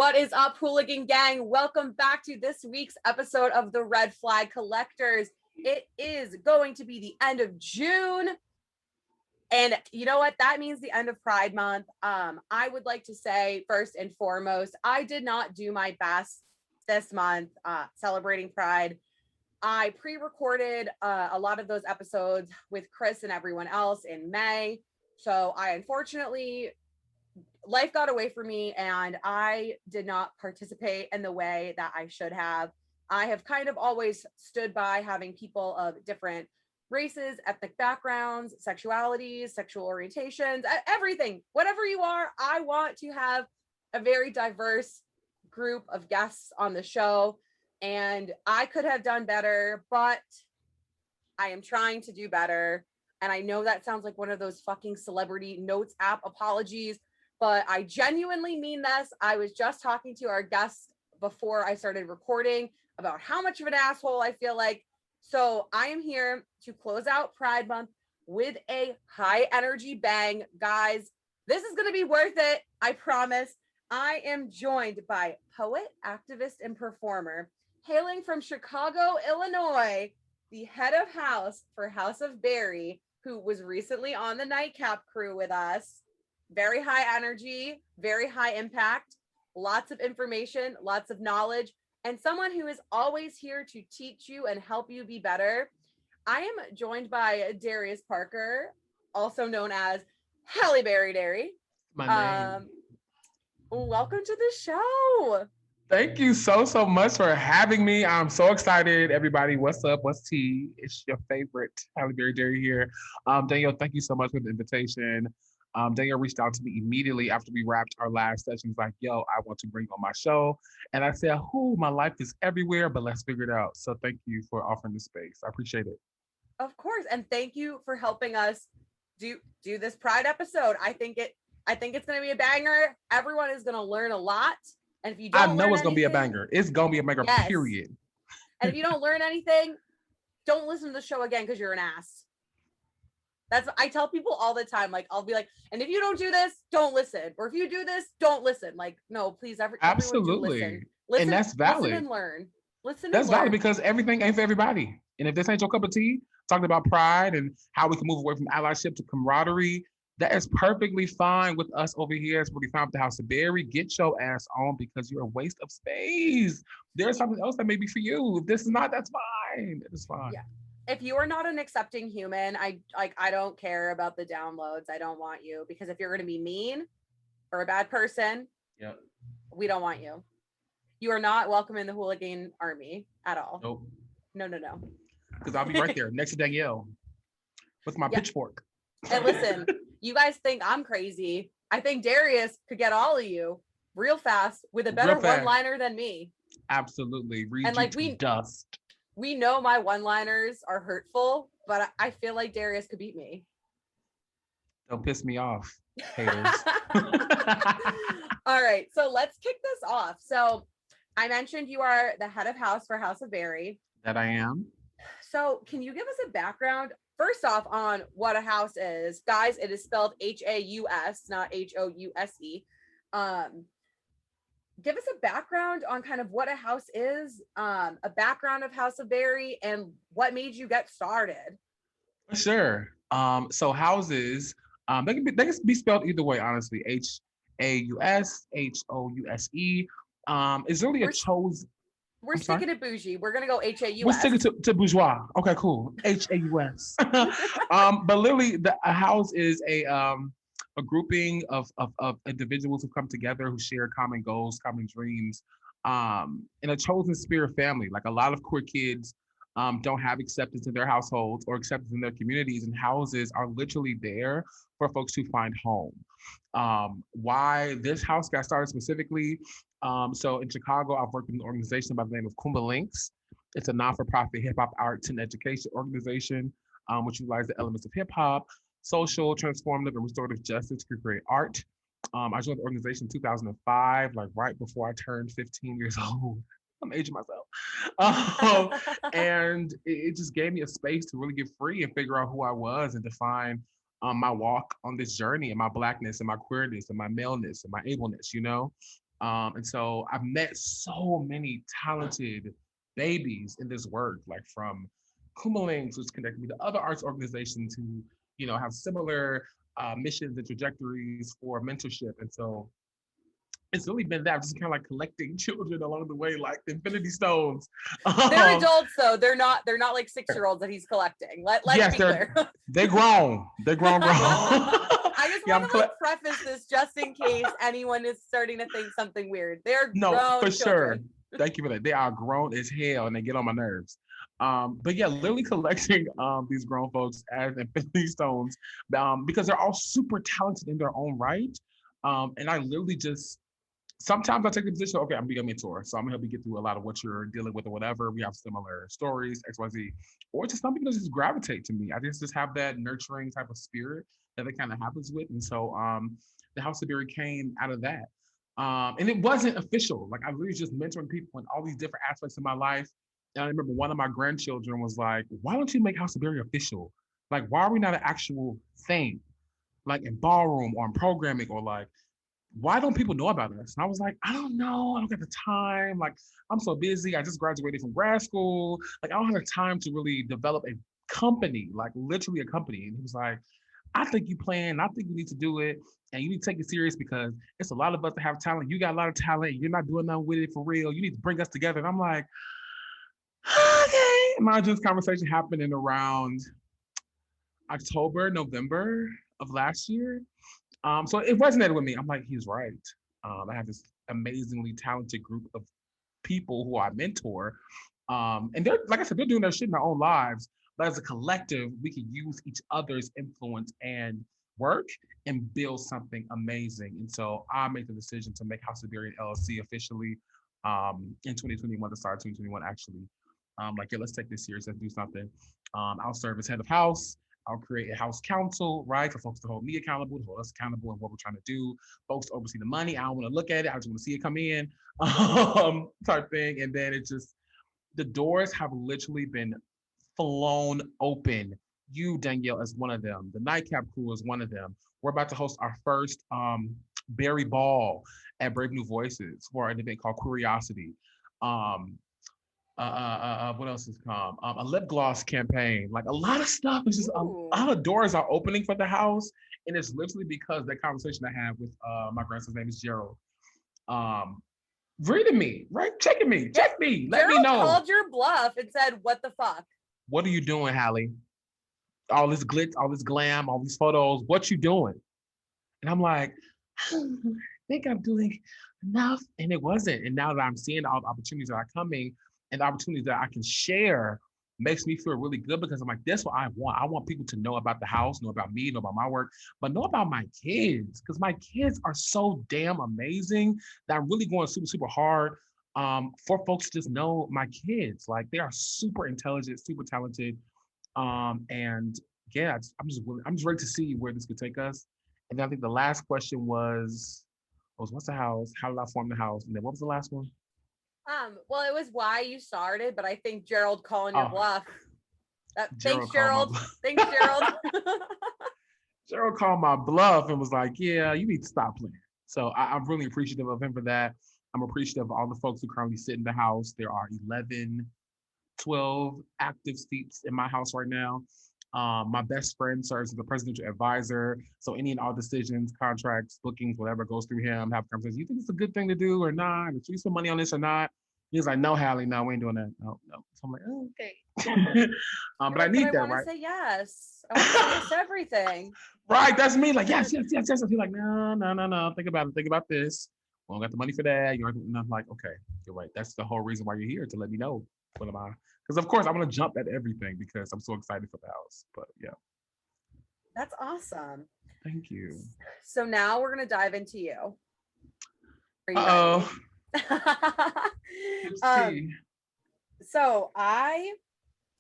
What is up, Hooligan Gang? Welcome back to this week's episode of the Red Flag Collectors. It is going to be the end of June. And you know what? That means the end of Pride Month. I would like to say, first and foremost, I did not do my best this month celebrating Pride. I pre-recorded a lot of those episodes with Chris and everyone else in May. So I unfortunately, life got away from me and I did not participate in the way that I should have. I have kind of always stood by having people of different races, ethnic backgrounds, sexualities, sexual orientations, everything, whatever you are. I want to have a very diverse group of guests on the show, and I could have done better, but I am trying to do better. And I know that sounds like one of those fucking celebrity notes app apologies, but I genuinely mean this. I was just talking to our guest before I started recording about how much of an asshole I feel like. So I am here to close out Pride Month with a high energy bang. Guys, this is going to be worth it. I promise. I am joined by poet, activist, and performer, hailing from Chicago, Illinois, the head of house for House of Berry, who was recently on the Nightcap crew with us. Very high energy, very high impact, lots of information, lots of knowledge, and someone who is always here to teach you and help you be better. I am joined by Darius Parker, also known as Halle Berry Derry. My name. Welcome to the show. Thank you so much for having me. I'm so excited. Everybody, what's up? What's tea? It's your favorite Halle Berry Derry here. Danielle, thank you so much for the invitation. Danielle reached out to me immediately after we wrapped our last session. He's like, yo, I want to bring you on my show. And I said, my life is everywhere, but let's figure it out. So thank you for offering the space. I appreciate it. Of course. And thank you for helping us do this Pride episode. I think it's going to be a banger. Everyone is going to learn a lot. And if you don't, I know it's going to be a banger. It's going to be a banger, yes. Period. And if you don't learn anything, don't listen to the show again because you're an ass. I tell people all the time, like, I'll be like, and if you don't do this, don't listen. Or if you do this, don't listen. Like, no, please, absolutely. Everyone do listen. And that's valid. Listen and learn. That's valid because everything ain't for everybody. And if this ain't your cup of tea, talking about pride and how we can move away from allyship to camaraderie, that is perfectly fine with us over here. It's really fine with the House of Berry. Get your ass on because you're a waste of space. There's something else that may be for you. If this is not, that's fine. It's fine. Yeah. If you are not an accepting human, I don't care about the downloads. I don't want you, because if you're going to be mean or a bad person, yep, we don't want you. You are not welcome in the hooligan army at all. Nope. No. Because I'll be right there next to Danielle with my pitchfork. And listen, you guys think I'm crazy. I think Darius could get all of you real fast with a better one-liner than me. Absolutely. Dust. We know my one-liners are hurtful, but I feel like Darius could beat me. Don't piss me off, haters. All right, so let's kick this off. So I mentioned you are the head of house for House of Berry. That I am. So can you give us a background, first off, on what a house is? Guys, it is spelled H-A-U-S, not H-O-U-S-E. Give us a background on kind of what a house is, a background of House of Berry, and what made you get started. Sure. So houses, they can be spelled either way, honestly. H-A-U-S, H-O-U-S-E. It's really a chose. We're sticking to bougie. We're gonna go H-A-U-S. We're sticking to bourgeois. Okay, cool. H-A-U-S. But literally, a house is a grouping of individuals who come together, who share common goals, common dreams, in a chosen spirit family. Like a lot of queer kids don't have acceptance in their households or acceptance in their communities, and houses are literally there for folks to find home. Why this house got started specifically, so in Chicago, I've worked with an organization by the name of Kumba Links. It's a non-for-profit hip-hop arts and education organization, which utilizes the elements of hip-hop, social, transformative, and restorative justice to create art. I joined the organization in 2005, like right before I turned 15 years old. I'm aging myself. And it just gave me a space to really get free and figure out who I was and define my walk on this journey and my Blackness and my queerness and my maleness and my ableness, you know? And so I've met so many talented babies in this work, like from Kumalings, which connected me to other arts organizations who, have similar missions and trajectories for mentorship. And so it's really been that, just kind of like collecting children along the way, like the Infinity Stones. They're adults though. They're not like 6-year-olds that he's collecting. Let's yes, be clear. They're grown. They're grown. I just want to preface this just in case anyone is starting to think something weird. They're grown for children. Sure. Thank you for that. They are grown as hell and they get on my nerves. But yeah, literally collecting these grown folks as Infinity Stones because they're all super talented in their own right. And I literally just, sometimes I take the position, okay, I'm being a mentor. So I'm gonna help you get through a lot of what you're dealing with or whatever. We have similar stories, XYZ. Or just some people just gravitate to me. I just have that nurturing type of spirit that it kind of happens with. And so the House of Berry came out of that. And it wasn't official. Like I really just mentoring people in all these different aspects of my life. And I remember one of my grandchildren was like, why don't you make House of Berry official? Like, why are we not an actual thing? Like in ballroom or in programming or like, why don't people know about us? And I was like, I don't know. I don't got the time. Like, I'm so busy. I just graduated from grad school. Like, I don't have the time to really develop a company, like literally a company. And he was like, I think you plan. I think you need to do it. And you need to take it serious because it's a lot of us that have talent. You got a lot of talent. You're not doing nothing with it for real. You need to bring us together. And I'm like, okay. Mind you, this conversation happened in around October, November of last year. So it resonated with me. I'm like, he's right. I have this amazingly talented group of people who I mentor. And they're, like I said, they're doing their shit in their own lives. But as a collective, we can use each other's influence and work and build something amazing. And so I made the decision to make House of Berry LLC officially in 2021, the start of 2021, actually. Like, yeah, let's take this serious. Let's do something. I'll serve as head of house. I'll create a house council, right, for folks to hold me accountable, to hold us accountable in what we're trying to do. Folks to oversee the money. I don't want to look at it. I just want to see it come in, type thing. And then it just, the doors have literally been flown open. You, Danielle, as one of them. The Nightcap crew is one of them. We're about to host our first Berry Ball at Brave New Voices for an event called Curiosity. What else has come? A lip gloss campaign. Like a lot of stuff. It's just a lot of doors are opening for the house, and it's literally because that conversation I had with my grandson's name is Gerald. Reading me, right? Checking me, check me, let Gerald me know. Called your bluff and said, "What the fuck? What are you doing, Hallie? All this glitz, all this glam, all these photos. What you doing?" And I'm like, I think I'm doing enough, and it wasn't. And now that I'm seeing all the opportunities that are coming, and the opportunities that I can share makes me feel really good because I'm like, that's what I want. I want people to know about the house, know about me, know about my work, but know about my kids because my kids are so damn amazing that I'm really going super, super hard for folks to just know my kids. Like they are super intelligent, super talented. And yeah, I'm just ready to see where this could take us. And then I think the last question was what's the house? How did I form the house? And then what was the last one? Well, it was why you started, but I think Gerald calling your bluff. Thanks, Gerald. Thanks, Gerald. Gerald called my bluff and was like, yeah, you need to stop playing. So I'm really appreciative of him for that. I'm appreciative of all the folks who currently sit in the house. There are 11, 12 active seats in my house right now. My best friend serves as the presidential advisor. So any and all decisions, contracts, bookings, whatever goes through him, have conversations. You think it's a good thing to do or not? Should we spend money on this or not? He's like, no, Hallie, no, we ain't doing that. No. So I'm like, oh, okay. But I need that, right? I want to say yes. I want to say yes to everything. Right, that's me. Like, yes. He's like, no. Think about this. We don't got the money for that. And I'm like, okay, you're right. That's the whole reason why you're here, to let me know what am I. Because of course I'm gonna jump at everything because I'm so excited for the house. But yeah. That's awesome. Thank you. So now we're gonna dive into you. Uh-oh. So I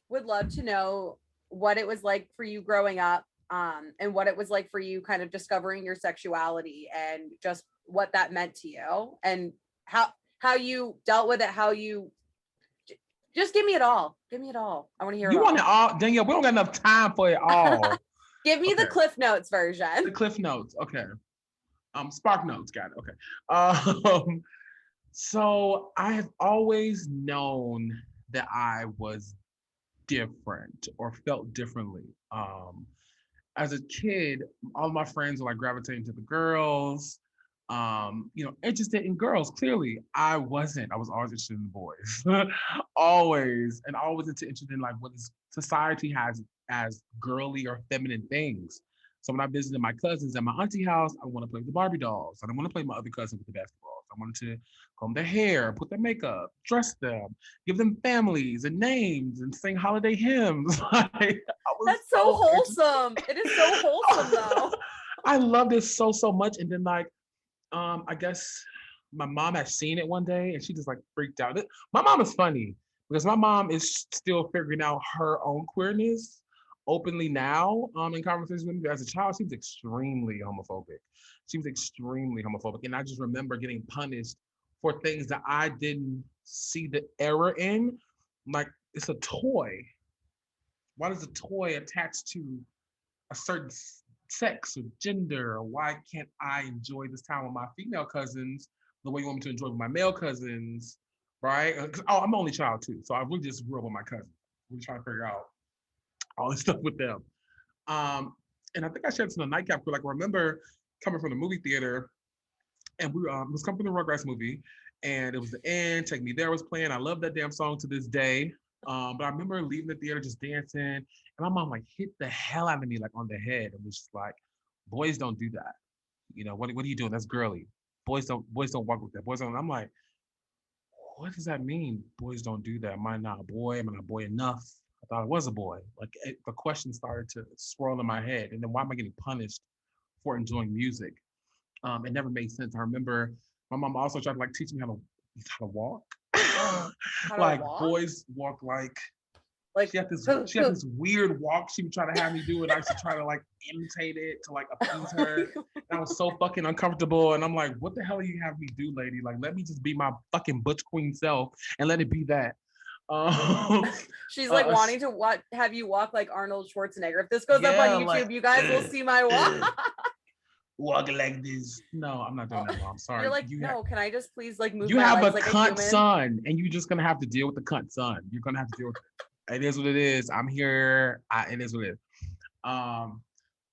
would love to know what it was like for you growing up, and what it was like for you kind of discovering your sexuality and just what that meant to you and how you dealt with it, how you just give me it all. Give me it all. I want to hear it. You want it all, Danielle? We don't got enough time for it all. Give me the Cliff Notes version. The Cliff Notes, okay. Spark Notes, got it. Okay. So I have always known that I was different or felt differently. As a kid, all my friends were like gravitating to the girls, interested in girls. Clearly, I wasn't. I was always interested in the boys, always, and always interested in like what is society has as girly or feminine things. So when I visited my cousins at my auntie house, I want to play with the Barbie dolls. I don't want to play with my other cousins with the basketballs. I wanted to comb their hair, put their makeup, dress them, give them families and names, and sing holiday hymns. Like I was That's so so wholesome. It is so wholesome though. I loved it so much. And then like I guess my mom had seen it one day and she just like freaked out. My mom is funny because my mom is still figuring out her own queerness openly now. In conversations with me as a child, she was extremely homophobic. She was extremely homophobic, and I just remember getting punished for things that I didn't see the error in. Like it's a toy. Why does a toy attach to a certain sex or gender? Or why can't I enjoy this time with my female cousins the way you want me to enjoy with my male cousins? Right? I'm the only child too, so I really just grew up with my cousins. We're trying to figure out all this stuff with them. And I think I shared this in the nightcap crew. Like, I remember coming from the movie theater, and we was coming from the Rugrats movie, and it was the end. Take Me There was playing. I love that damn song to this day. But I remember leaving the theater just dancing, and my mom like hit the hell out of me like on the head and was just like, "Boys don't do that. What are you doing? That's girly. Boys don't walk with that. Boys don't." I'm like, "What does that mean? Boys don't do that. Am I not a boy? Am I not a boy enough? I thought I was a boy." Like the question started to swirl in my head, and then why am I getting punished for enjoying music? It never made sense. I remember my mom also tried to like teach me how to walk. How to Like walk? boys walk like Like she had this weird walk she would try to have me do, and I used to try to like imitate it to like appease her. And I was so fucking uncomfortable. And I'm like, what the hell do you have me do, lady? Like, let me just be my fucking butch queen self and let it be that. Um, she's like uh, wanting to have you walk like Arnold Schwarzenegger. If this goes up on yeah, like YouTube, you guys will see my walk. walk like this. No, I'm not doing that, mom. You're Sorry. like, no, can I just please like move You my have a legs like a cunt human? son, and you're just gonna have to deal with the cunt son. You're gonna have to deal with it. It is what it is. I'm here. It is what it is. Um,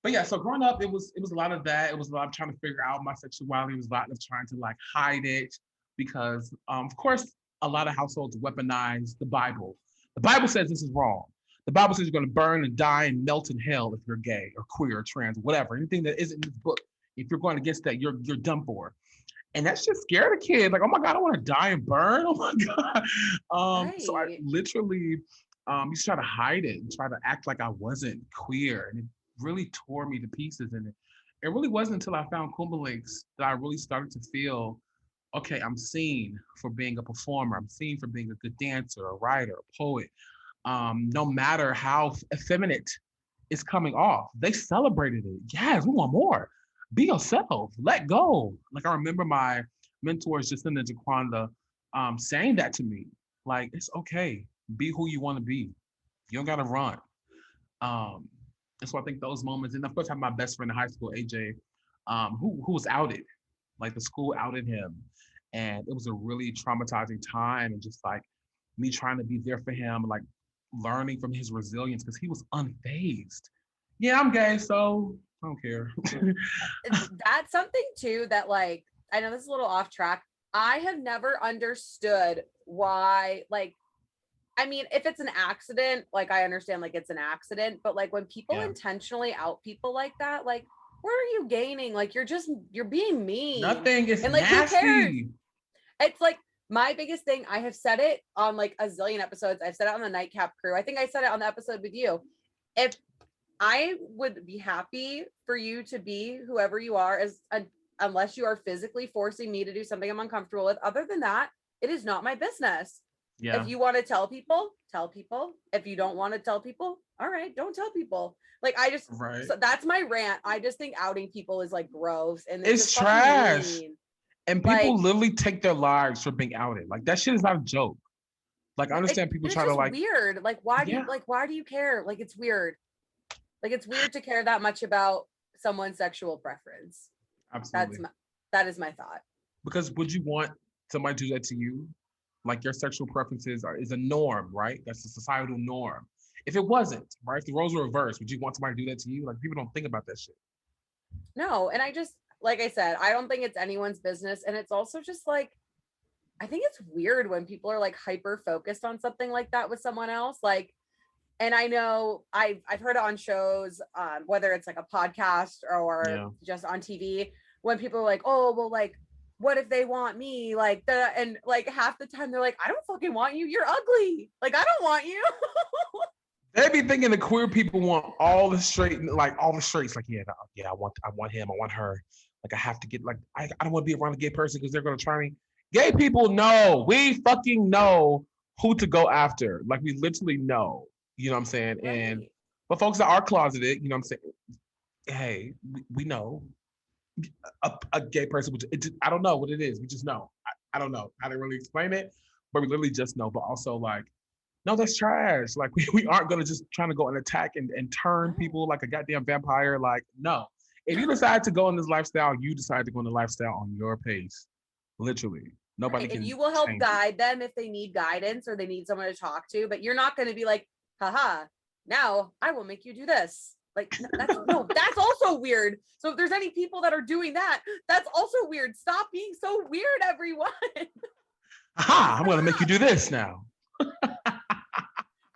but yeah, so growing up, it was a lot of that. It was a lot of trying to figure out my sexuality. It was a lot of trying to like hide it because, of course, a lot of households weaponize the Bible. The Bible says this is wrong. The Bible says you're going to burn and die and melt in hell if you're gay or queer or trans, whatever. Anything that isn't in this book, if you're going against that, you're done for. And that shit scared a kid. Like, oh my God, I want to die and burn. Oh my God. So I Right. literally used to try to hide it and try to act like I wasn't queer. And it really tore me to pieces. And it really wasn't until I found Kumbh Links that I really started to feel, okay, I'm seen for being a performer. I'm seen for being a good dancer, a writer, a poet. No matter how effeminate it's coming off, they celebrated it. Yes, we want more. Be yourself. Let go. Like I remember my mentors, Jacinda Jaquanda, saying that to me. Like it's okay. Be who you want to be. You don't gotta run. Um, and so I think those moments, and of course, I have my best friend in high school, AJ, who was outed. Like the school outed him, and it was a really traumatizing time, and just like me trying to be there for him, like learning from his resilience because he was unfazed. Yeah, I'm gay, so I don't care. That's something too that like I know this is a little off track. I have never understood why like I mean, if it's an accident, like I understand like it's an accident, but like when people Yeah, intentionally out people like that, like what are you gaining? Like you're being mean. nothing is And like who cares? nasty. It's like my biggest thing, I have said it on like a zillion episodes. I've said it on the Nightcap Crew. I think I said it on the episode with you. If I would be happy for you to be whoever you are, unless you are physically forcing me to do something I'm uncomfortable with. Other than that, it is not my business. If Yeah, you want to tell people, tell people. If you don't want to tell people, all right, don't tell people. Like I just, right. so that's my rant. I just think outing people is like gross and it's It's just fucking trash. mean. And people Like literally take their lives for being outed. Like that shit is not a joke. Like I it, understand people it's try to just like, weird. yeah, Like why do you care? Like it's weird. Like it's weird to care that much about someone's sexual preference. That's absolutely. my that is my thought. Because would you want somebody do that to you, like your sexual preferences is a norm, right? That's a societal norm. If it wasn't, right? If the roles were reversed, would you want somebody to do that to you? Like people don't think about that shit. No, and I just, like I said, I don't think it's anyone's business. And it's also just like, I think it's weird when people are like hyper focused on something like that with someone else. Like, and I know I've heard it on shows, whether it's like a podcast or Yeah. just on TV, when people are like, oh, well, like, what if they want me? Like the, and like half the time they're like, I don't fucking want you. You're ugly. Like, I don't want you. They be thinking the queer people want all the straight, like all the straights. Like, yeah, no, yeah, I want him, I want her. Like, I have to get, like, I don't want to be around a gay person because they're gonna try me. Gay people know, we fucking know who to go after. Like, we literally know. You know what I'm saying? And Right. but folks that are closeted, you know what I'm saying? Hey, we know a gay person. I don't know what it is. We just know. I don't know how to really explain it, but we literally just know. But also, like, no, that's trash. Like we aren't gonna just trying to go and attack and turn No. people like a goddamn vampire. Like, no. If you decide to go in this lifestyle, you decide to go in the lifestyle on your pace. Literally. Nobody Right. And can you will help change it. guide them if they need guidance or they need someone to talk to, but you're not going to be like, haha, now I will make you do this. Like, that's no, that's also weird. So if there's any people that are doing that, that's also weird. Stop being so weird, everyone. Aha, I'm gonna make you Stop. do this now. I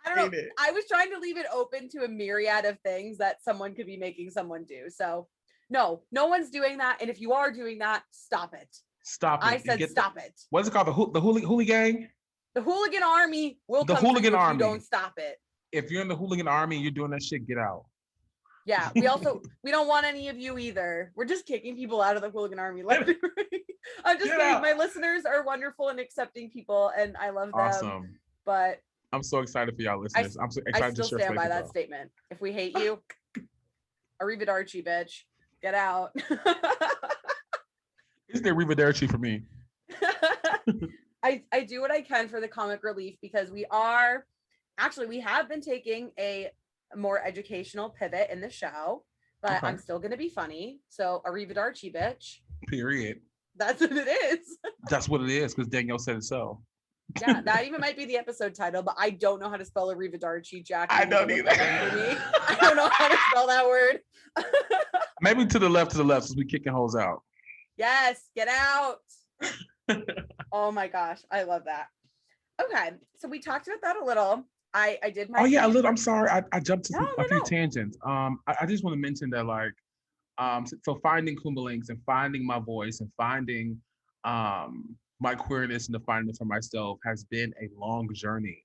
don't know. Ain't it? I was trying to leave it open to a myriad of things that someone could be making someone do. So no, no one's doing that. And if you are doing that, stop it. Stop I it. And said, get the stop it. what's it called? The hooligan gang? The hooligan army will The come for hooligan you if you army. don't stop it. If you're in the hooligan army and you're doing that shit, get out. Yeah, we don't want any of you either. We're just kicking people out of the hooligan army left and right. I'm just Get kidding. out. My listeners are wonderful and accepting people, and I love them. Awesome. But I'm so excited for y'all listeners. I'm so I excited to still share stand by space with that y'all. statement. If we hate you, arrivederci, bitch. Get out. It's the Arrivederci for me. I do what I can for the comic relief because we have been taking a more educational pivot in the show, but Okay. I'm still gonna be funny. So arrivederci, bitch. Period. That's what it is. That's what it is because Danielle said it so. Yeah, that even might be the episode title, but I don't know how to spell arrivederci. Jack, I you need to don't look either. that up for me. I don't know how to spell that word. Maybe to the left, since we kicking hoes out. Yes, get out. Oh my gosh, I love that. Okay, so we talked about that a little. I did my Oh yeah, a little. I'm sorry, I jumped to no, a few no. tangents. I just want to mention that like, so finding Kumalinks and finding my voice and finding my queerness and defining it for myself has been a long journey.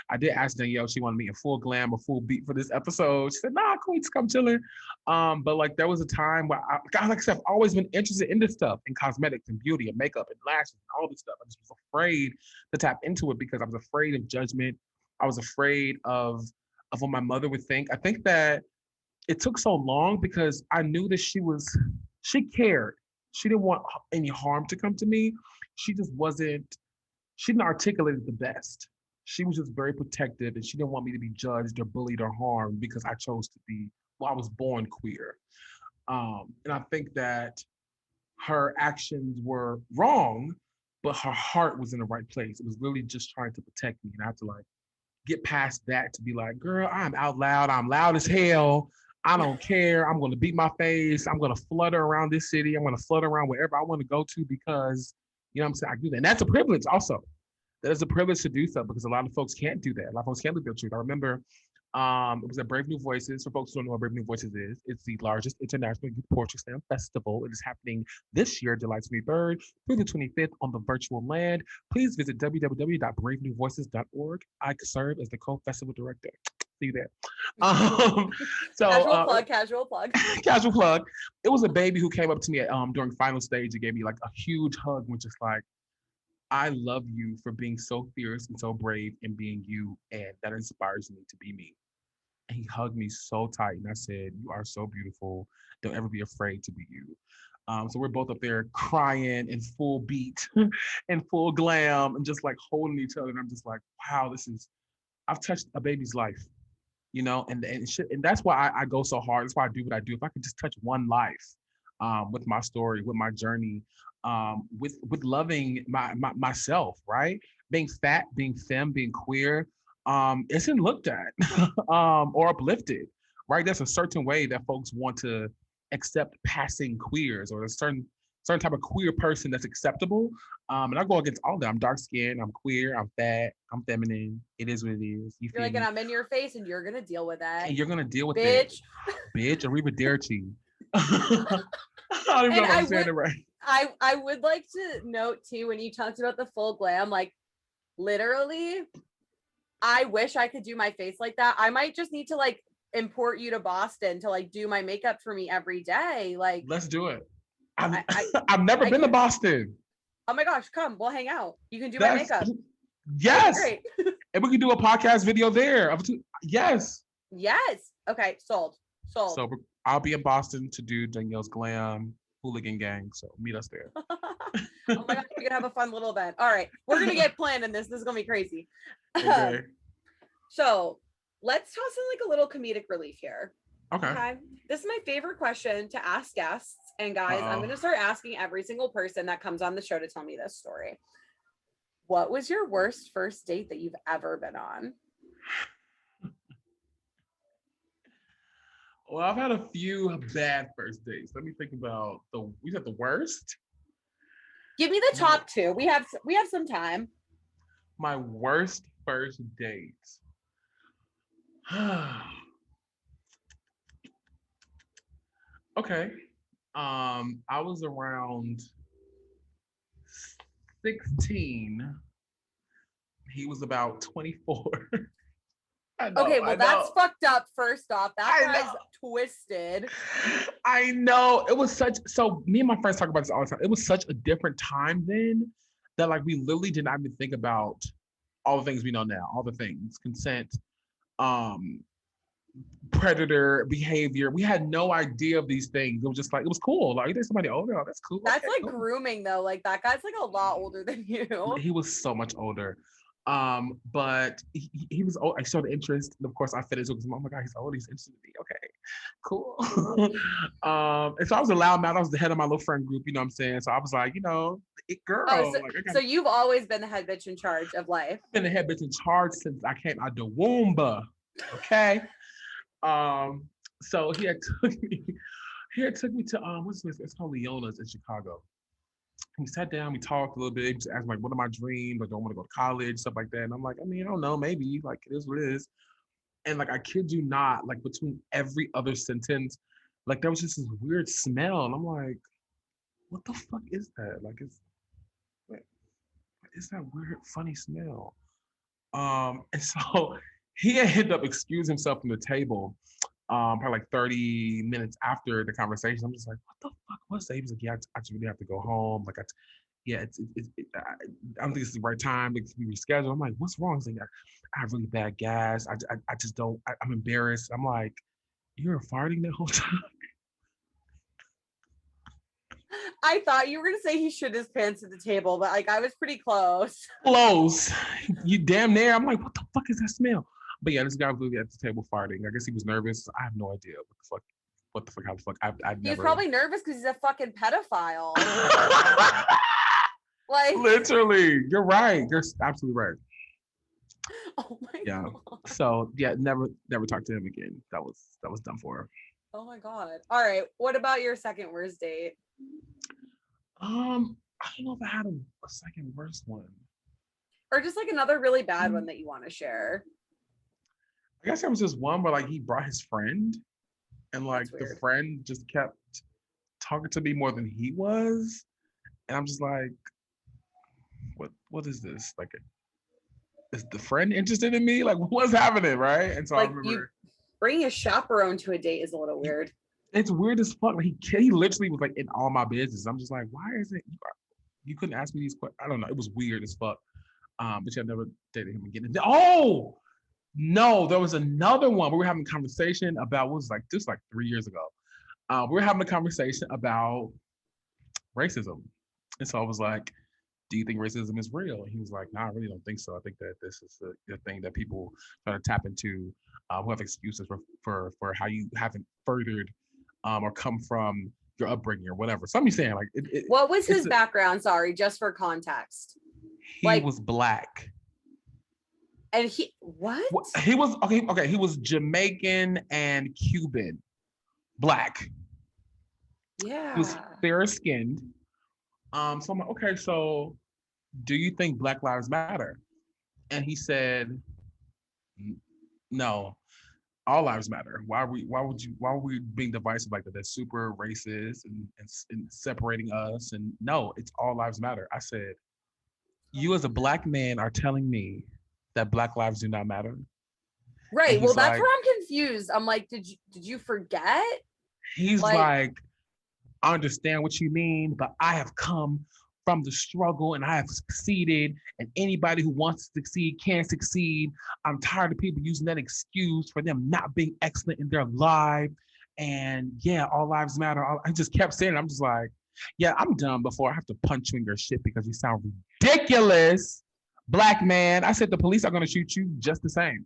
I did ask Danielle, she wanted me in full glam or full beat for this episode. She said, nah, cool, just come chilling. But like there was a time where like I said, I've always been interested in this stuff, in cosmetics and beauty and makeup and lashes and all this stuff. I just was afraid to tap into it because I was afraid of judgment. I was afraid of what my mother would think. I think that it took so long because I knew that she cared. She didn't want any harm to come to me. She just she didn't articulate it the best. She was just very protective and she didn't want me to be judged or bullied or harmed because I chose to be, well, I was born queer. And I think that her actions were wrong, but her heart was in the right place. It was really just trying to protect me. And I had to like get past that to be like, girl, I'm out loud. I'm loud as hell. I don't care. I'm going to beat my face. I'm going to flutter around this city. I'm going to flutter around wherever I want to go to because, you know what I'm saying? I do that. And that's a privilege also. That is a privilege to do so because a lot of folks can't do that. A lot of folks can't live their truth. I remember it was at Brave New Voices. For folks who don't know what Brave New Voices is, it's the largest international youth poetry slam festival. It is happening this year, July 23rd through the 25th on the virtual land. Please visit www.bravenewvoices.org. I serve as the co-festival director. See you there. So Casual plug. casual plug. It was a baby who came up to me during final stage and gave me like a huge hug, which is like, I love you for being so fierce and so brave and being you, and that inspires me to be me. And he hugged me so tight, and I said, "You are so beautiful. Don't ever be afraid to be you." So we're both up there crying in full beat and full glam, and just like holding each other. And I'm just like, "Wow, I've touched a baby's life." You know, and shit, and that's why I go so hard. That's why I do what I do. If I could just touch one life, with my story, with my journey, with loving myself, right? Being fat, being femme, being queer, isn't looked at or uplifted, right? There's a certain way that folks want to accept passing queers, or a certain type of queer person that's acceptable. And I go against all that. I'm dark skinned, I'm queer, I'm fat, I'm feminine. It is what it is. You You're feel like, and me? I'm in your face, and you're gonna deal with that, And you're gonna deal with it, bitch. bitch. Arrivederci. I don't even know And if I'm saying it right. I would like to note too, when you talked about the full glam, like literally, I wish I could do my face like that. I might just need to like import you to Boston to like do my makeup for me every day. Like Let's do it. I've, I I've never I been to could, Boston. oh my gosh, come, we'll hang out. You can do my That's makeup. That'd be yes. great. And we can do a podcast video there. Yes. Yes. Okay, sold. Sold. So I'll be in Boston to do Danielle's glam hooligan gang. So meet us there. Oh my god, we're gonna have a fun little event. All right, we're gonna get planned in this. This is gonna be crazy. Okay. So let's toss in like a little comedic relief here. Okay. Okay. This is my favorite question to ask guests. And guys, I'm going to start asking every single person that comes on the show to tell me this story. What was your worst first date that you've ever been on? Well, I've had a few bad first dates. Let me think about you said the worst? Give me the top two. We have some time. My worst first date. Okay. I was around 16. He was about 24. Okay, well, that's fucked up. First off, that guy's twisted. I know. It was so me and my friends talk about this all the time. It was such a different time then that like we literally did not even think about all the things we know now, all the things, consent, predator behavior. We had no idea of these things. It was just like, it was cool. Like, there's somebody older. Oh, that's cool. That's okay, like cool. grooming though. Like that guy's like a lot older than you. He was so much older. But he was old. I showed interest, and of course I fit into it because oh my god, he's old, he's interested in me. Okay, cool. And so I was a loud mouth. I was the head of my little friend group, you know what I'm saying? So I was like, girl. Oh, so, like, so you've always been the head bitch in charge of life. I've been the head bitch in charge since I came out the womb. Okay. So he had took me to what's this? It's called Leona's in Chicago. We sat down, we talked a little bit, he just asked me, like, what are my dreams? Like, do I want to go to college, stuff like that. And I'm like, I mean, I don't know, maybe, like, it is what it is. And like, I kid you not, like between every other sentence, like there was just this weird smell. And I'm like, what the fuck is that? Like, what is that weird, funny smell? And so he ended up excusing himself from the table, probably like 30 minutes after the conversation. I'm just like, what the fuck was that? He was like, yeah, I just really have to go home. Like, I don't think it's the right time to be rescheduled. I'm like, what's wrong? He's like, I have really bad gas. I just don't, I'm embarrassed. I'm like, you were farting the whole time? I thought you were gonna say he shit his pants at the table, but like I was pretty close. Close. You damn near. I'm like, what the fuck is that smell? But yeah, this guy was really at the table farting. I guess he was nervous. I have no idea what the fuck, how the fuck. I've He's never. probably nervous because he's a fucking pedophile. Like literally, you're right. You're absolutely right. Oh my god. God. So yeah, never talk to him again. That was done for her. Oh my God. All right. What about your second worst date? I don't know if I had a second worst one. Or just like another really bad one that you want to share. I guess there was just one where like he brought his friend, and like the friend just kept talking to me more than he was, and I'm just like, what is this? Like, is the friend interested in me? Like, what's happening, right? And so like, I remember bringing a chaperone to a date is a little weird. It's weird as fuck. Like, he literally was like in all my business. I'm just like, why is it you couldn't ask me these questions? I don't know. It was weird as fuck. But yeah, I've never dated him again. Oh no, there was another one. We were having a conversation about what was like this like 3 years ago. We were having a conversation about racism, and so I was like, do you think racism is real? And he was like, no, I really don't think so. I think that this is the thing that people try to tap into, who have excuses for how you haven't furthered or come from your upbringing or whatever. So I'm saying like what was his background? Sorry, just for context. He was black. And he what? He was okay. He was Jamaican and Cuban, black. Yeah. He was fair skinned. So I'm like, okay, so do you think Black Lives Matter? And he said, no, all lives matter. Why are we being divisive like that? That's super racist and separating us. And no, it's all lives matter. I said, you as a black man are telling me that Black lives do not matter. Right. Well, that's where I'm confused. I'm like, did you forget? He's like, I understand what you mean, but I have come from the struggle and I have succeeded, and anybody who wants to succeed can succeed. I'm tired of people using that excuse for them not being excellent in their life. And yeah, all lives matter. I just kept saying it. I'm just like, yeah, I'm done before I have to punch you in your shit because you sound ridiculous. Black man, I said the police are going to shoot you just the same.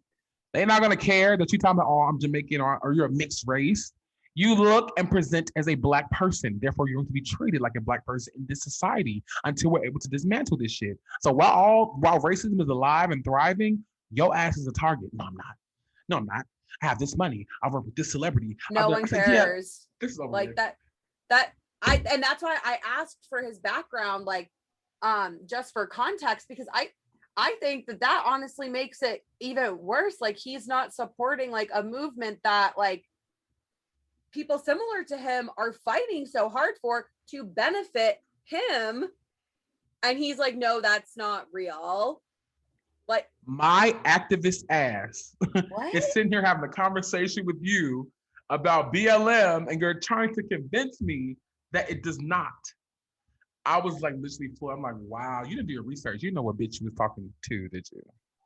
They're not going to care that you're talking about, oh, I'm Jamaican or you're a mixed race. You look and present as a black person. Therefore, you're going to be treated like a black person in this society until we're able to dismantle this shit. So while racism is alive and thriving, your ass is a target. No, I'm not. No, I'm not. I have this money. I work with this celebrity. No one cares. Yeah, this is over like there. And that's why I asked for his background, like, just for context, because I think that honestly makes it even worse. Like, he's not supporting like a movement that like people similar to him are fighting so hard for to benefit him. And he's like, no, that's not real. Like, my activist ass is sitting here having a conversation with you about BLM, and you're trying to convince me that it does not. I was like literally floored. I'm like, wow, you didn't do your research. You know what bitch you was talking to, did you?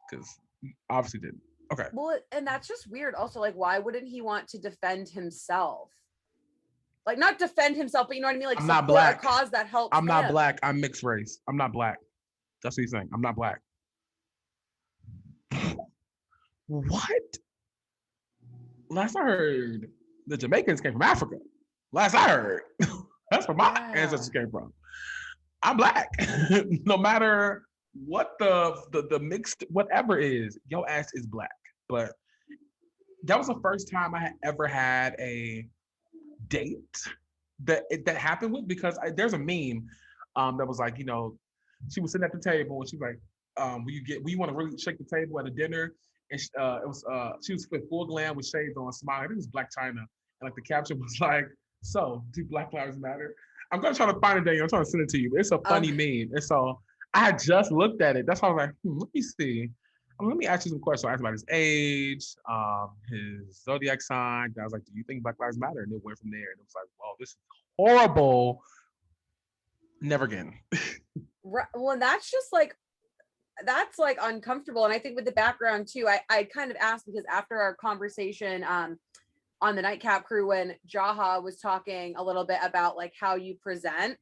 Because you obviously didn't. Okay. Well, and that's just weird. Also, like, why wouldn't he want to defend himself? Like, not defend himself, but you know what I mean? Like, I'm not black. A cause that helps. I'm not black. I'm mixed race. I'm not black. That's what he's saying. I'm not black. What? Last I heard, the Jamaicans came from Africa. Last I heard. That's where my ancestors came from. I'm black. No matter what the mixed whatever is, your ass is black. But that was the first time I had ever had a date that happened with, because there's a meme that was like, you know, she was sitting at the table and she was like, will you want to really shake the table at a dinner? And she was with full glam with shades on, smiling. It was Black China, and like the caption was like, so do Black Lives Matter? I'm gonna try to find it, Daniel. I'm trying to send it to you. It's a funny meme. And so I had just looked at it. That's why I was like, let me see. Let me ask you some questions. I asked about his age, his zodiac sign. I was like, do you think Black Lives Matter? And it went from there. And it was like, well, this is horrible. Never again. Right. Well, that's uncomfortable. And I think with the background too, I kind of asked because after our conversation on the Nightcap Crew, when Jaha was talking a little bit about like how you present,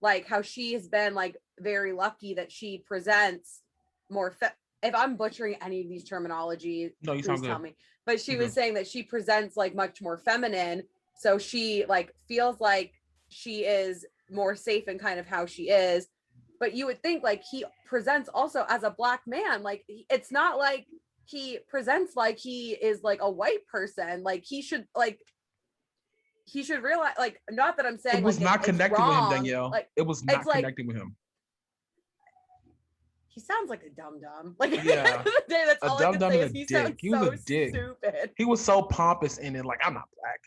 like how she has been like very lucky that she presents more if I'm butchering any of these terminology, no, you please tell me. But she was saying that she presents like much more feminine, so she like feels like she is more safe in kind of how she is. But you would think like he presents also as a black man, like it's not like he presents like he is like a white person. Like he should realize, like, not that I'm saying it was like not connecting with him, Danielle. Like, it was not connecting with him. He sounds like a dum-dum. Like, yeah. At the end of the day, that's all I can say is he sounds he was so a dick. Stupid. He was so pompous in it, like, I'm not black.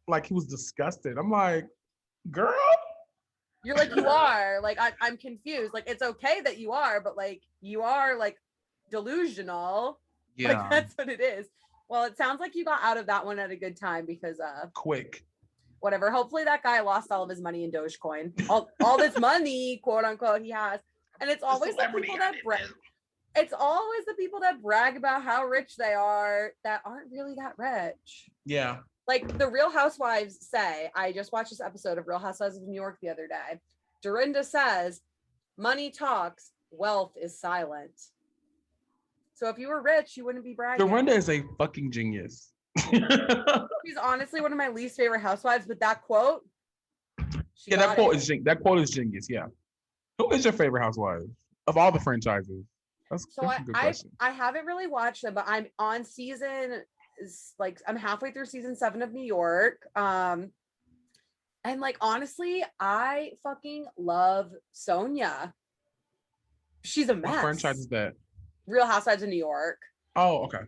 Like, he was disgusted. I'm like, girl. You're like, you are. Like, I'm confused. Like, it's okay that you are, but like, you are like delusional. Yeah. Like, that's what it is. Well, it sounds like you got out of that one at a good time because quick. Whatever. Hopefully that guy lost all of his money in Dogecoin. All this money, quote unquote, he has. And it's always the people that brag. It's always the people that brag about how rich they are that aren't really that rich. Yeah. Like the Real Housewives say, I just watched this episode of Real Housewives of New York the other day. Dorinda says, money talks, wealth is silent. So if you were rich, you wouldn't be bragging. Dorinda is a fucking genius. She's honestly one of my least favorite housewives, but that quote, She Yeah, got it. that quote is genius. Yeah. Who is your favorite housewife of all the franchises? So That's a good I question. I haven't really watched them, but I'm on like I'm halfway through season 7 of New York. And like honestly, I fucking love Sonia. She's a What franchise mess. is that? Real Housewives of New York. Oh, okay.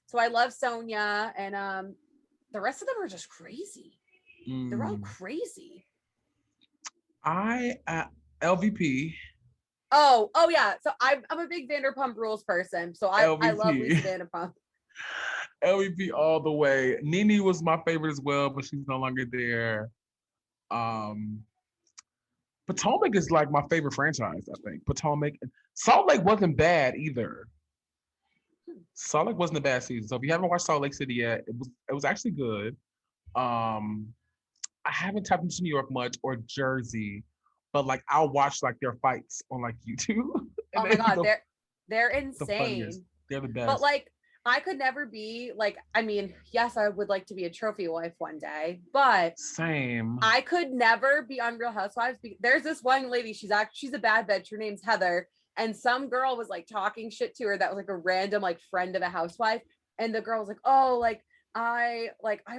So I love Sonia, and the rest of them are just crazy. They're all Mm, crazy. I LVP. Oh yeah. So I'm a big Vanderpump Rules person. So I love LVP. Lisa Vanderpump. LVP all the way. Nene was my favorite as well, but she's no longer there. Um, Potomac is like my favorite franchise, I think. Potomac. Salt Lake wasn't bad either. Salt Lake wasn't a bad season. So if you haven't watched Salt Lake City yet, it was actually good. Um, I haven't tapped into New York much or Jersey, but like I'll watch like their fights on like YouTube, and Oh my they'd be god, they're the funniest. insane. They're the But best. like I could never be like, I mean, yes, I would like to be a trophy wife one day, but Same. I could never be on Real Housewives. There's this one lady, she's a bad bitch. Her name's Heather. And some girl was like talking shit to her that was like a random like friend of a housewife. And the girl was like, oh, I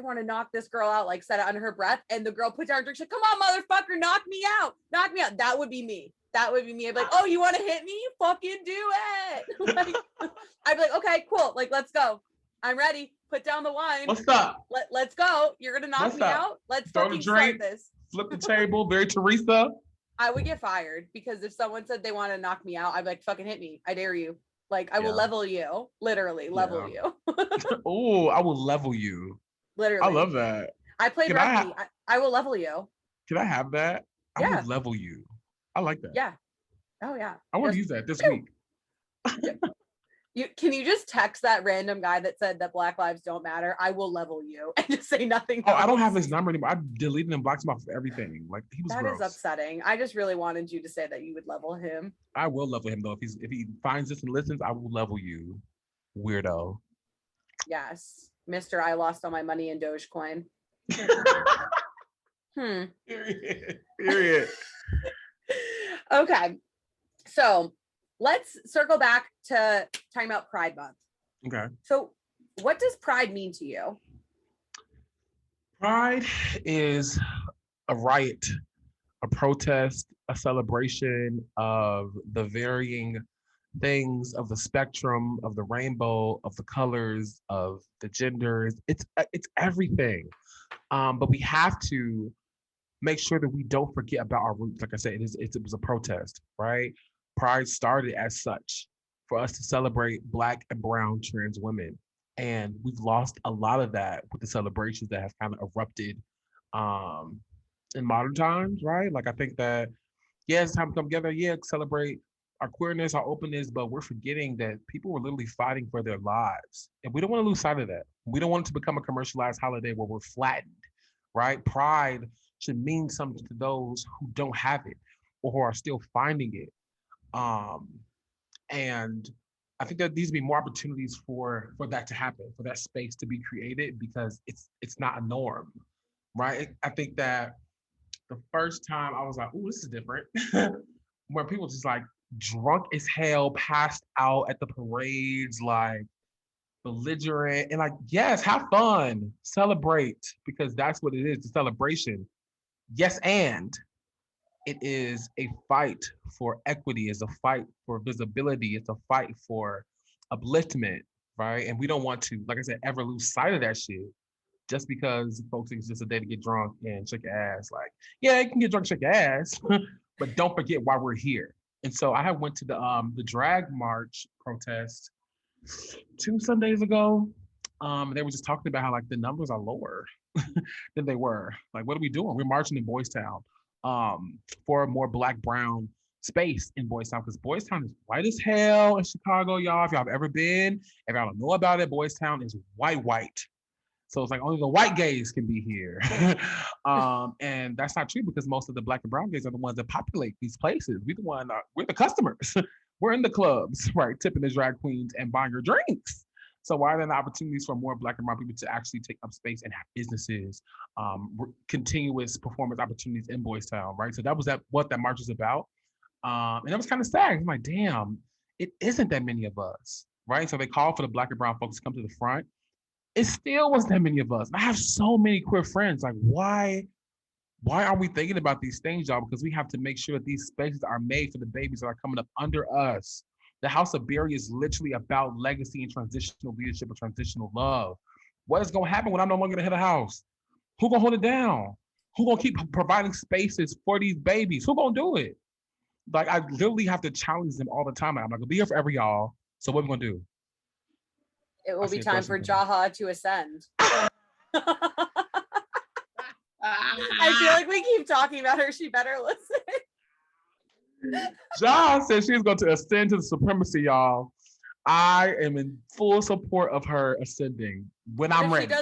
want to knock this girl out, like said it under her breath. And the girl put down her drink. She's like, come on, motherfucker, knock me out. Knock me out. That would be me. That would be me. I'd be like, oh, you want to hit me? Fucking do it. Like, I'd be like, okay, cool. Like, let's go. I'm ready. Put down the wine. What's up? Let's go. You're gonna knock What's me up? out. Let's Throw the fucking start drink. this. Flip the table. Very Teresa. I would get fired because if someone said they want to knock me out, I'd be like, fucking hit me. I dare you. Like, I will Yeah. level you. Literally, level Yeah. you. Oh, I will level you. Literally. I love that. I played Can I rugby. I will level you. Can I have that? I Yeah. will level you. I like that. Yeah. Oh yeah. I want to use that this week. Can you just text that random guy that said that Black lives don't matter? I will level you and just say nothing Oh, else. I don't have his number anymore. I deleted and blocked him off of everything. Like he was That gross. is upsetting. I just really wanted you to say that you would level him. I will level him though. If he finds this and listens, I will level you, weirdo. Yes. Mr. I lost all my money in Dogecoin. Period. Okay. So let's circle back to talking about Pride Month. Okay. So what does Pride mean to you? Pride is a riot, a protest, a celebration of the varying things of the spectrum, of the rainbow, of the colors, of the genders. It's everything. But we have to make sure that we don't forget about our roots. Like I said, it was a protest, right? Pride started as such for us to celebrate Black and brown trans women. And we've lost a lot of that with the celebrations that have kind of erupted um, in modern times, right? Like I think that, yeah, it's time to come together, yeah, celebrate our queerness, our openness, but we're forgetting that people were literally fighting for their lives. And we don't want to lose sight of that. We don't want it to become a commercialized holiday where we're flattened, right? Pride should mean something to those who don't have it or who are still finding it. Um, and I think there needs to be more opportunities for that to happen, for that space to be created because it's not a norm, right? I think that the first time I was like, "Oh, this is different," where people just like drunk as hell, passed out at the parades, like belligerent, and like, yes, have fun, celebrate because that's what it is, the celebration. Yes, and it is a fight for equity, it's a fight for visibility, it's a fight for upliftment, right? And we don't want to, like I said, ever lose sight of that shit just because folks think it's just a day to get drunk and shake your ass. Like, yeah, you can get drunk, shake your ass, but don't forget why we're here. And so I have went to the drag march protest 2 Sundays ago. They were just talking about how like the numbers are lower than they were. Like, what are we doing? We're marching in Boys Town for a more Black brown space in Boys Town because Boys Town is white as hell in Chicago, y'all. If y'all have ever been, if y'all don't know about it, Boys Town is white. So it's like only the white gays can be here. And that's not true because most of the Black and brown gays are the ones that populate these places. We're the customers. We're in the clubs, right? Tipping the drag queens and buying your drinks. So why are there not opportunities for more Black and brown people to actually take up space and have businesses, continuous performance opportunities in Boys Town, right? So that was what that march was about. And that was kind of sad. I'm like, damn, it isn't that many of us, right? So they called for the Black and brown folks to come to the front. It still wasn't that many of us. I have so many queer friends. Like, why are we thinking about these things, y'all? Because we have to make sure that these spaces are made for the babies that are coming up under us. The House of Berry is literally about legacy and transitional leadership and transitional love. What is going to happen when I'm no longer the head of the house? Who going to hold it down? Who going to keep providing spaces for these babies? Who going to do it? Like, I literally have to challenge them all the time. I'm like, I'll be here forever, y'all. So what are we going to do? It will be time for Jaha to ascend. I feel like we keep talking about her. She better listen. Jaha said she's going to ascend to the supremacy, y'all. I am in full support of her ascending when I'm ready.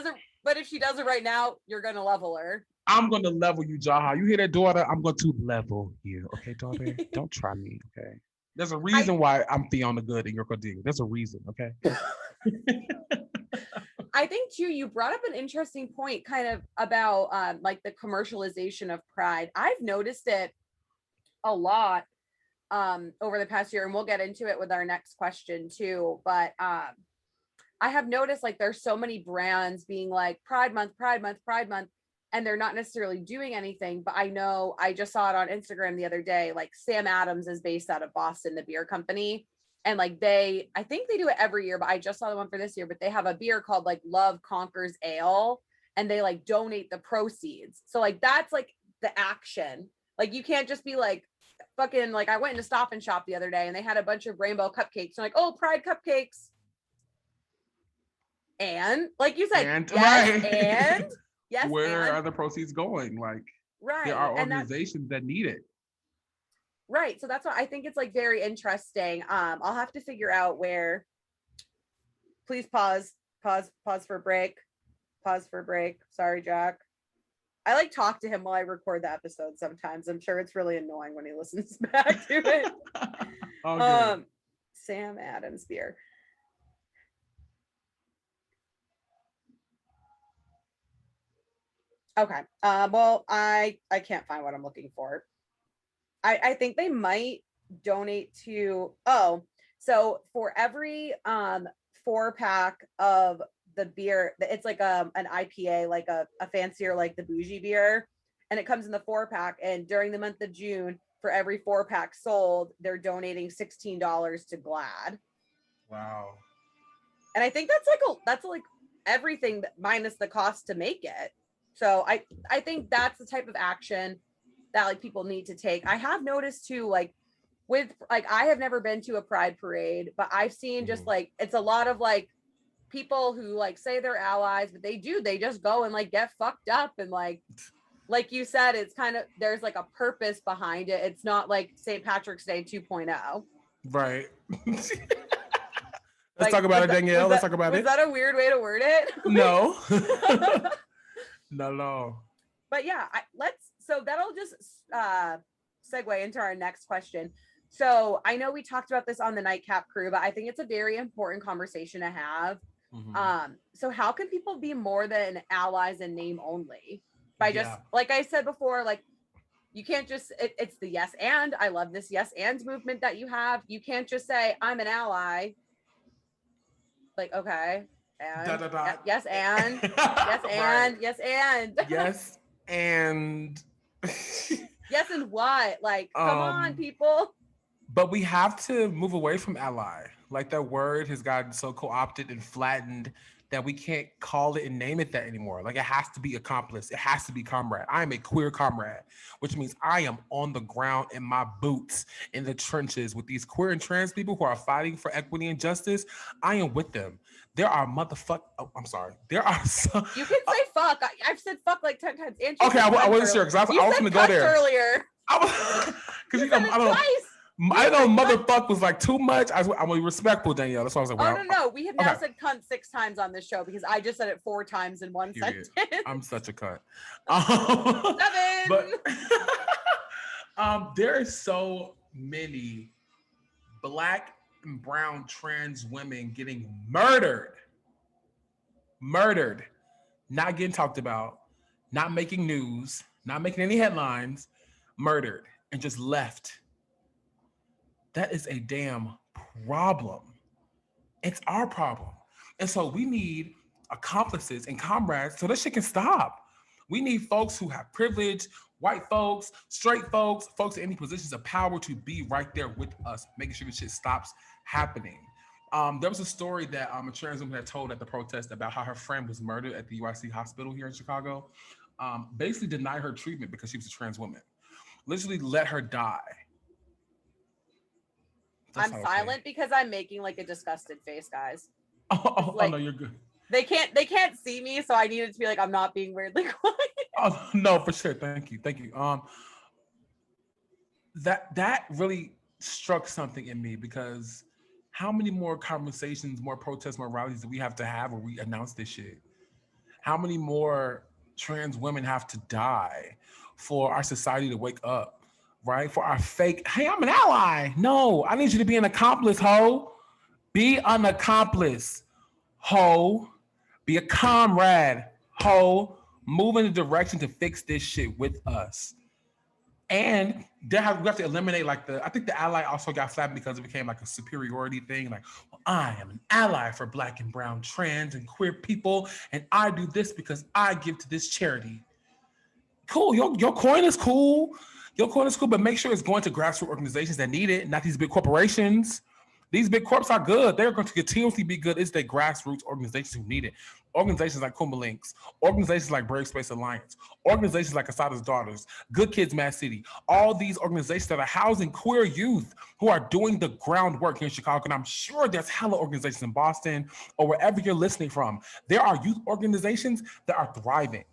But if she does it right now, you're going to level her. I'm going to level you, Jaha. You hear that, daughter? I'm going to level you. Okay, daughter? Don't try me, okay? There's a reason why I'm Fiona Good and you're Cordelia. There's a reason, okay? I think too, you brought up an interesting point kind of about like the commercialization of Pride. I've noticed it a lot over the past year, and we'll get into it with our next question too. But I have noticed like there's so many brands being like Pride Month, Pride Month, Pride Month, and they're not necessarily doing anything. But I know I just saw it on Instagram the other day, like Sam Adams is based out of Boston, the beer company. And like I think they do it every year, but I just saw the one for this year, but they have a beer called like Love Conquers Ale, and they like donate the proceeds. So like, that's like the action. Like you can't just be like fucking, like I went into Stop and Shop the other day and they had a bunch of rainbow cupcakes. And like, oh, Pride cupcakes. And like you said, and, yes, right. and yes. Where are the proceeds going? Like, right. There are organizations that need it. Right. So that's why I think it's like very interesting. I'll have to figure out where. Please pause for break. Pause for break. Sorry, Jack. I like talk to him while I record the episode sometimes. I'm sure it's really annoying when he listens back to it. Okay. Sam Adams beer. Okay. Well, I can't find what I'm looking for. I think they might donate to, so for every 4-pack of the beer, it's like an IPA, like a fancier, like the bougie beer, and it comes in the 4-pack, and during the month of June, for every 4-pack sold, they're donating $16 to GLAAD. Wow. And I think that's like everything minus the cost to make it. So I think that's the type of action that like people need to take. I have noticed too, like with like, I have never been to a Pride parade, but I've seen just like, it's a lot of like people who like say they're allies, but they just go and like get fucked up. And like you said, it's kind of, there's like a purpose behind it. It's not like St. Patrick's Day 2.0. Right. Let's talk about it, Danielle. Let's talk about it. Was that a weird way to word it? No. No. But yeah, so that'll just segue into our next question. So I know we talked about this on the Nightcap crew, but I think it's a very important conversation to have. Mm-hmm. So how can people be more than allies in name only? By just, like I said before, like you can't just, it's the yes and. I love this yes and movement that you have. You can't just say, I'm an ally. Like, okay. And yes and. Yes and. Right. Yes and. Yes and. Yes and what? Like, come on, people. But we have to move away from ally. Like that word has gotten so co-opted and flattened that we can't call it and name it that anymore. Like it has to be accomplice. It has to be comrade. I am a queer comrade, which means I am on the ground in my boots in the trenches with these queer and trans people who are fighting for equity and justice. I am with them. There are I'm sorry. There are some. You can say fuck. I've said fuck like 10 times. Okay, I wasn't sure because I was going to go there earlier. Because I don't know. I know motherfuck was like too much. I'm gonna be respectful, Danielle. That's what I was like. Well, no. We have now said cunt 6 times on this show because I just said it 4 times in one sentence. I'm such a cunt. 7. But there are so many Black and brown trans women getting murdered murdered, not getting talked about, not making news, not making any headlines, murdered, and just left. That is a damn problem. It's our problem. And so we need accomplices and comrades so this shit can stop. We need folks who have privilege, white folks, straight folks, folks in any positions of power to be right there with us, making sure this shit stops happening. There was a story that a trans woman had told at the protest about how her friend was murdered at the UIC hospital here in Chicago. Basically denied her treatment because she was a trans woman. Literally let her die. I'm silent because I'm making like a disgusted face, guys. Oh, no, you're good. They can't see me, so I needed to be like, I'm not being weirdly quiet. Oh no, for sure. Thank you. That really struck something in me because how many more conversations, more protests, more rallies do we have to have where we announce this shit? How many more trans women have to die for our society to wake up, right? For our fake, hey, I'm an ally. No, I need you to be an accomplice, ho. Be an accomplice, ho. Be a comrade, ho. Move in the direction to fix this shit with us. And we have to eliminate I think the ally also got flattened because it became like a superiority thing. Like, well, I am an ally for Black and brown, trans and queer people, and I do this because I give to this charity. Cool, your coin is cool. Your coin is cool, but make sure it's going to grassroots organizations that need it, not these big corporations. These big corps are good. They're going to continuously be good. It's the grassroots organizations who need it. Organizations like Kumba Links, organizations like Brave Space Alliance, organizations like Asada's Daughters, Good Kids Mad City, all these organizations that are housing queer youth who are doing the groundwork here in Chicago. And I'm sure there's hella organizations in Boston or wherever you're listening from. There are youth organizations that are thriving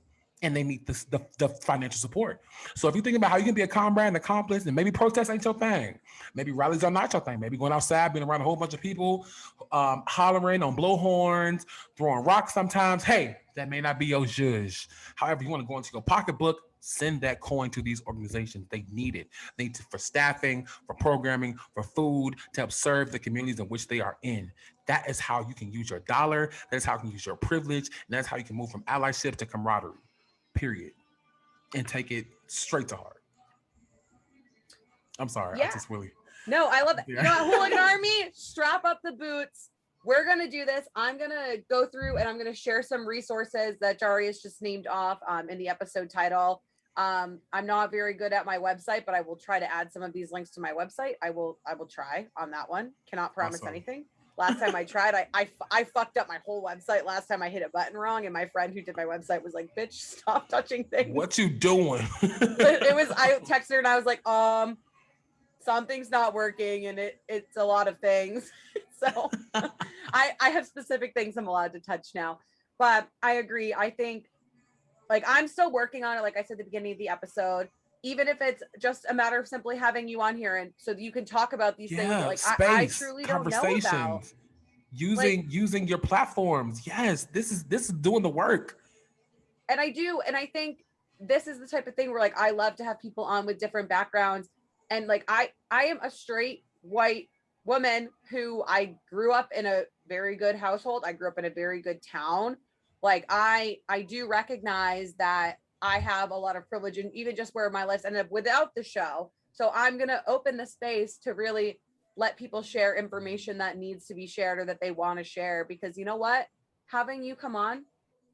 and they need the financial support. So if you think about how you can be a comrade and accomplice, and maybe protests ain't your thing, maybe rallies are not your thing, maybe going outside, being around a whole bunch of people, hollering on blowhorns, throwing rocks sometimes, hey, that may not be your zhuzh. However, you want to go into your pocketbook, send that coin to these organizations. They need it. They need it for staffing, for programming, for food, to help serve the communities in which they are in. That is how you can use your dollar. That is how you can use your privilege. And that's how you can move from allyship to camaraderie. Period. And take it straight to heart. I'm sorry. Yeah. I just really. No, I love it. Yeah. You know what, Hooligan Army, strap up the boots. We're going to do this. I'm going to go through and I'm going to share some resources that Jari has just named off in the episode title. I'm not very good at my website, but I will try to add some of these links to my website. I will try on that one. Cannot promise anything. Last time I tried, I fucked up my whole website last time I hit a button wrong, and my friend who did my website was like, bitch, stop touching things. What you doing? I texted her and I was like, something's not working, and it's a lot of things. So I have specific things I'm allowed to touch now. But I agree. I think like I'm still working on it, like I said at the beginning of the episode. Even if it's just a matter of simply having you on here and so that you can talk about these things that, like space, I truly don't know about. Using your platforms. Yes, this is doing the work. And I do, and I think this is the type of thing where like I love to have people on with different backgrounds. And like I am a straight white woman who I grew up in a very good household. I grew up in a very good town. Like I do recognize that I have a lot of privilege and even just where my life's ended up without the show. So I'm going to open the space to really let people share information that needs to be shared or that they want to share, because you know what? Having you come on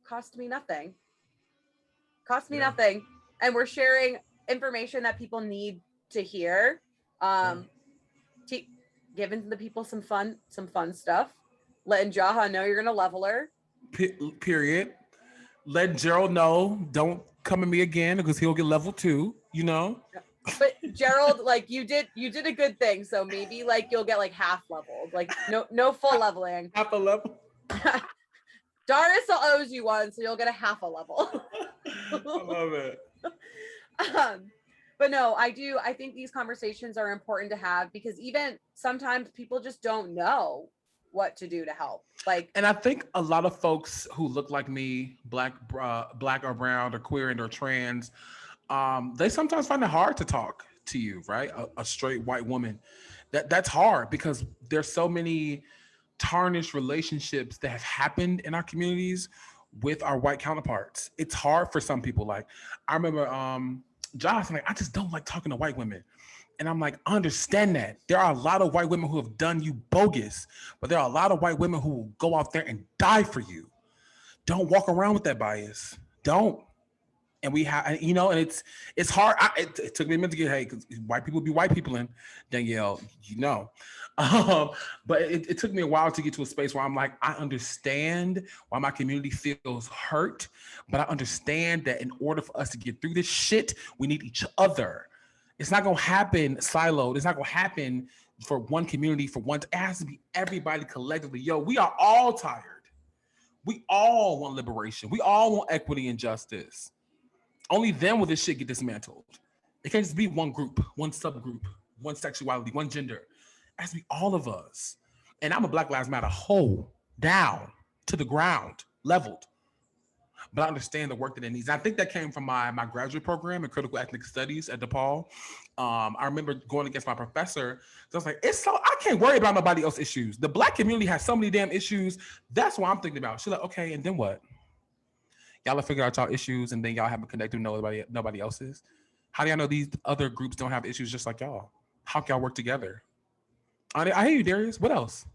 cost me nothing. Nothing. And we're sharing information that people need to hear. Giving the people some fun stuff. Letting Jaha know you're going to level her. Period. Let Gerald know, don't come at me again because he'll get level 2, you know. But Gerald, like you did a good thing, so maybe like you'll get like half leveled, like no full leveling. Half a level. Darius owes you one, so you'll get a half a level. I love it. But no, I think these conversations are important to have because even sometimes people just don't know what to do to help. Like, and I think a lot of folks who look like me, black or brown or queer and or trans, they sometimes find it hard to talk to you, right? A straight white woman. That's hard because there's so many tarnish relationships that have happened in our communities with our white counterparts. It's hard for some people. Like I remember Josh, like, I just don't like talking to white women. And I'm like, I understand that. There are a lot of white women who have done you bogus, but there are a lot of white women who will go out there and die for you. Don't walk around with that bias. Don't. And we have, you know, and it's hard. It took me a minute to get, hey, because white people be white people in Danielle, you know. But it took me a while to get to a space where I'm like, I understand why my community feels hurt, but I understand that in order for us to get through this shit, we need each other. It's not gonna happen siloed. It's not gonna happen for one community, for one. It has to be everybody collectively. Yo, we are all tired. We all want liberation. We all want equity and justice. Only then will this shit get dismantled. It can't just be one group, one subgroup, one sexuality, one gender. It has to be all of us. And I'm a Black Lives Matter whole, down, to the ground, leveled. But I understand the work that it needs. I think that came from my graduate program in critical ethnic studies at DePaul. I remember going against my professor. So I was like, I can't worry about nobody else's issues. The Black community has so many damn issues. That's what I'm thinking about. She's like, okay, and then what? Y'all have figured out y'all issues and then y'all haven't connected with nobody else's. How do y'all know these other groups don't have issues just like y'all? How can y'all work together? I hear you, Darius. What else?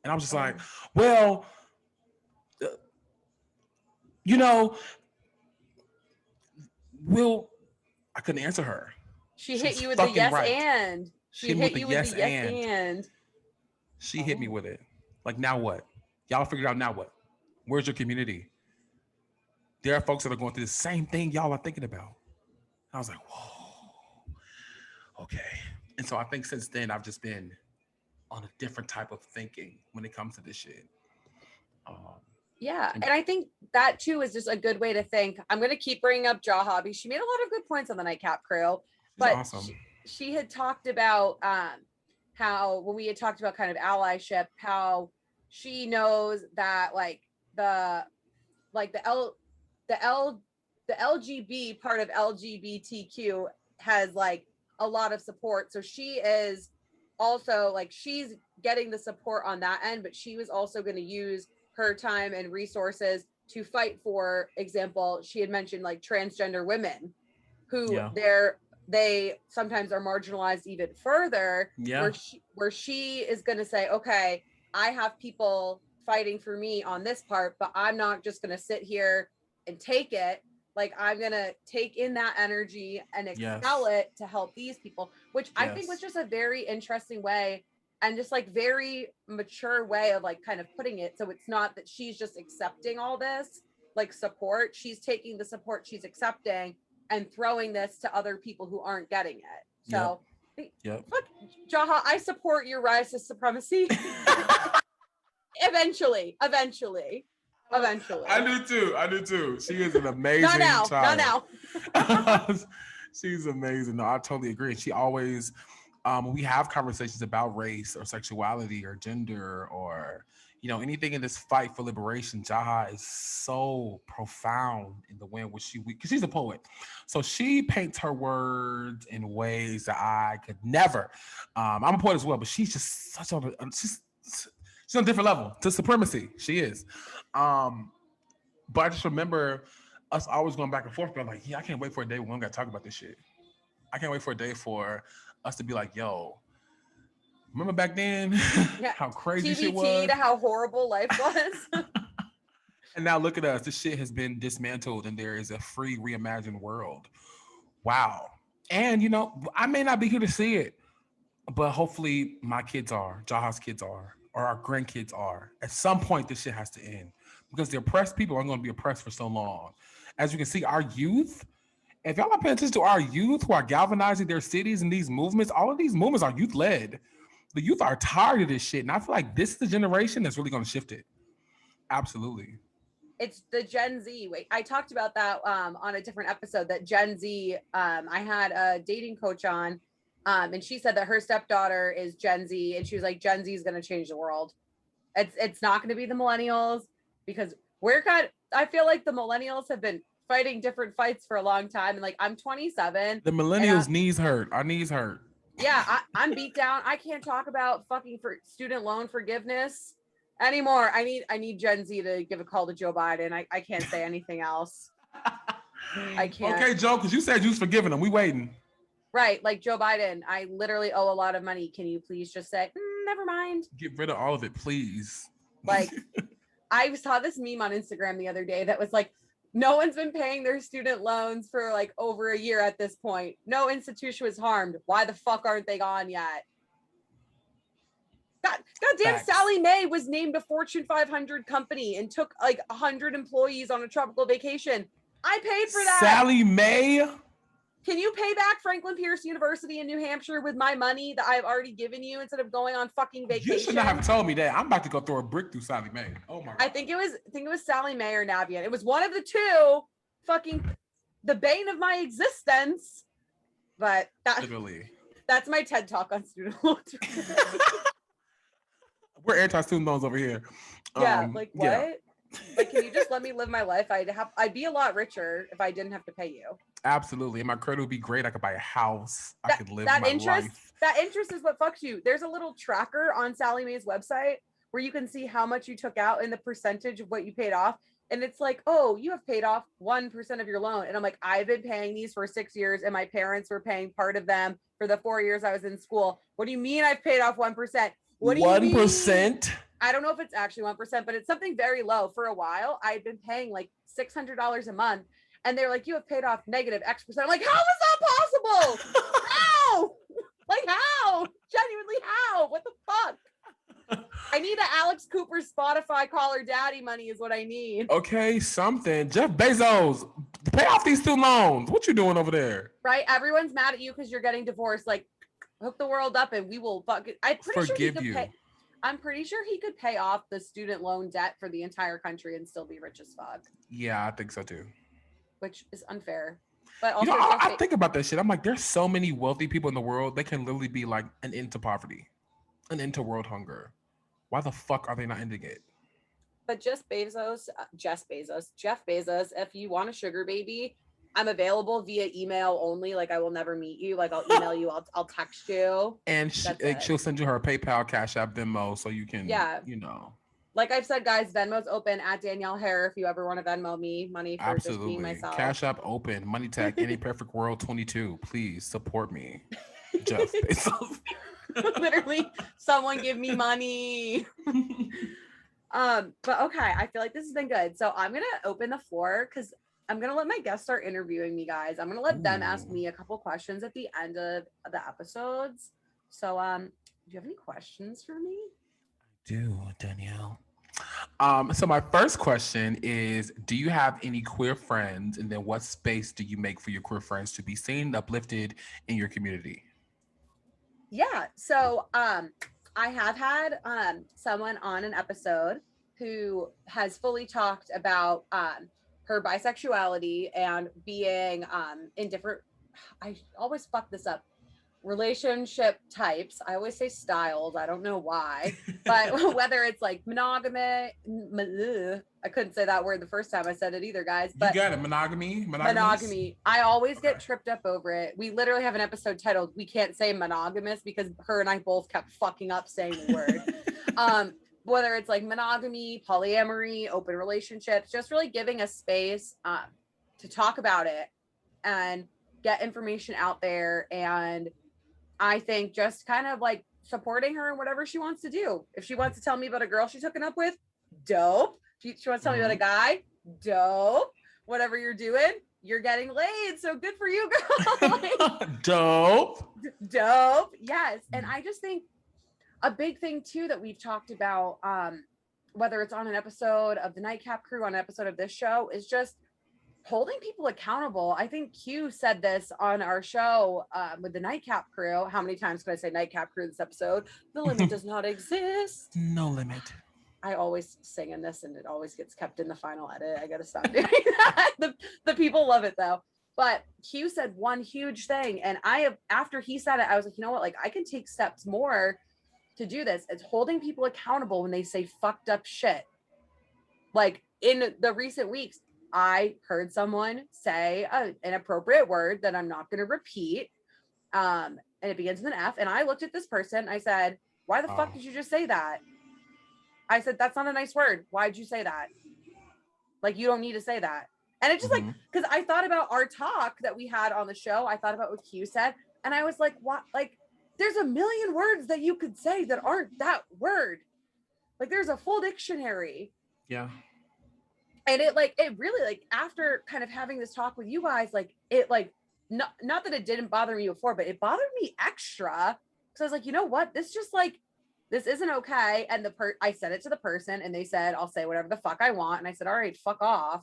And I was just like, well, you know, I couldn't answer her. She hit you with the yes right. And. She hit you with the yes and. She hit me with it. Like, now what? Y'all figured out now what? Where's your community? There are folks that are going through the same thing y'all are thinking about. I was like, whoa, okay. And so I think since then, I've just been on a different type of thinking when it comes to this shit. Yeah, and I think that too is just a good way to think. I'm going to keep bringing up Jaha because she made a lot of good points on the Nightcap Crew. But awesome. She had talked about how when we had talked about kind of allyship, how she knows that the LGB part of LGBTQ has like a lot of support. So she is also like, she's getting the support on that end, but she was also going to use her time and resources to fight for example. She had mentioned like transgender women who they sometimes are marginalized even further, where she is going to say, okay, I have people fighting for me on this part, but I'm not just going to sit here and take it. Like, I'm going to take in that energy and expel it to help these people, which I think was just a very interesting way and just like very mature way of like kind of putting it. So it's not that she's just accepting all this like support. She's taking the support she's accepting and throwing this to other people who aren't getting it. So look, Jaha, I support your rise to supremacy. Eventually. I do too. She is an amazing child. Not now. She's amazing. No, I totally agree. She always, when we have conversations about race or sexuality or gender or, you know, anything in this fight for liberation, Jaha is so profound in the way in which because she's a poet. So she paints her words in ways that I could never. I'm a poet as well, but she's just she's on a different level to supremacy. She is. But I just remember us always going back and forth, but like, I can't wait for a day when we don't got to talk about this shit. I can't wait for a day for us to be like, yo, remember back then how crazy shit was? To how horrible life was. And now look at us. This shit has been dismantled and there is a free reimagined world. Wow. And, you know, I may not be here to see it, but hopefully my kids are, Jaha's kids are, or our grandkids are. At some point, this shit has to end because the oppressed people aren't going to be oppressed for so long. As you can see, our youth, if y'all are paying attention to our youth who are galvanizing their cities and these movements, all of these movements are youth-led. The youth are tired of this shit. And I feel like this is the generation that's really going to shift it. Absolutely. It's the Gen Z. Wait, I talked about that on a different episode, that Gen Z, I had a dating coach on, and she said that her stepdaughter is Gen Z, and she was like, Gen Z is going to change the world. It's not going to be the millennials, because I feel like the millennials have been fighting different fights for a long time. And like, I'm 27. The millennials' knees hurt. Our knees hurt. Yeah, I'm beat down. I can't talk about fucking for student loan forgiveness anymore. I need Gen Z to give a call to Joe Biden. I can't say anything else. I can't. Okay, Joe, because you said you was forgiving him. We waiting. Right, like Joe Biden, I literally owe a lot of money. Can you please just say, never mind? Get rid of all of it, please. Like, I saw this meme on Instagram the other day that was like, no one's been paying their student loans for like over a year at this point. No institution was harmed. Why the fuck aren't they gone yet? Goddamn, Facts. Sally Mae was named a Fortune 500 company and took like 100 employees on a tropical vacation. I paid for that. Sally Mae? Can you pay back Franklin Pierce University in New Hampshire with my money that I've already given you instead of going on fucking vacation? You should not have told me that. I'm about to go throw a brick through Sally Mae. Oh my God. I think it was Sally Mae or Navient. It was one of the two. Fucking the bane of my existence. But Literally. That's my TED talk on student loans. We're anti-student loans over here. Yeah, like what? Yeah. Like, can you just let me live my life? I'd be a lot richer if I didn't have to pay you. Absolutely. And my credit would be great. I could buy a house. I could live my life. That interest is what fucks you. There's a little tracker on Sally Mae's website where you can see how much you took out and the percentage of what you paid off. And it's like, oh, you have paid off 1% of your loan. And I'm like, I've been paying these for 6 years and my parents were paying part of them for the 4 years I was in school. What do you mean I've paid off 1%? What do you mean? 1%? I don't know if it's actually 1%, but it's something very low. For a while, I'd been paying like $600 a month. And they're like, you have paid off negative X%. I'm like, how is that possible? How? Like, how? Genuinely, how? What the fuck? I need an Alex Cooper Spotify caller daddy money is what I need. Okay, something. Jeff Bezos, pay off these student loans. What you doing over there? Right? Everyone's mad at you because you're getting divorced. Like, hook the world up and we will fucking... I'm pretty sure he could pay off the student loan debt for the entire country and still be rich as fuck. Yeah, I think so too. Which is unfair. But also, I think about that shit. I'm like, there's so many wealthy people in the world. They can literally be like an end to poverty, an end to world hunger. Why the fuck are they not ending it? But Jeff Bezos, if you want a sugar baby, I'm available via email only. Like, I will never meet you. Like, I'll email you. I'll text you. And she'll send you her PayPal, Cash App, Venmo, so you can, Like I've said, guys, Venmo's open at Danielle Hare if you ever want to Venmo me money for just being myself. Cash App open. Money tag Any Perfect World 22. Please support me. Jeff Bezos. Literally, someone give me money. But okay, I feel like this has been good. So I'm gonna open the floor because I'm gonna let my guests start interviewing me, guys. I'm gonna let them ask me a couple questions at the end of the episodes. So do you have any questions for me? Do, Danielle. So my first question is, do you have any queer friends? And then what space do you make for your queer friends to be seen, uplifted in your community? Yeah. So I have had someone on an episode who has fully talked about her bisexuality and being in different, I always fuck this up, relationship types. I always say styles. I don't know why, but whether it's like monogamy, I couldn't say that word the first time I said it either, guys. But you got it, monogamy. I always get tripped up over it. We literally have an episode titled "We Can't Say Monogamous" because her and I both kept fucking up saying the word. Whether it's like monogamy, polyamory, open relationships, just really giving a space to talk about it and get information out there. And I think just kind of like supporting her in whatever she wants to do. If she wants to tell me about a girl she's hooking up with, dope. She wants to tell me about a guy, dope. Whatever you're doing, you're getting laid. So good for you, girl. Like, dope. Yes. And I just think a big thing too that we've talked about, whether it's on an episode of the Nightcap Crew, on an episode of this show, is just holding people accountable. I think Q said this on our show with the Nightcap Crew. How many times can I say Nightcap Crew this episode? The limit does not exist. No limit. I always sing in this and it always gets kept in the final edit. I gotta stop doing that. The people love it though. But Q said one huge thing, and after he said it, I was like, you know what? Like, I can take steps more to do this. It's holding people accountable when they say fucked up shit. Like in the recent weeks, I heard someone say an inappropriate word that I'm not going to repeat. And it begins with an F. And I looked at this person. I said, why the fuck did you just say that? I said, that's not a nice word. Why'd you say that? Like, you don't need to say that. And it's just like, because I thought about our talk that we had on the show. I thought about what Q said. And I was like, what? Like, there's a million words that you could say that aren't that word. Like, there's a full dictionary. Yeah. And it really, like, after kind of having this talk with you guys, like, it, like, not that it didn't bother me before, but it bothered me extra. So I was like, you know what? This just, like, this isn't okay. And I said it to the person, and they said, I'll say whatever the fuck I want. And I said, all right, fuck off.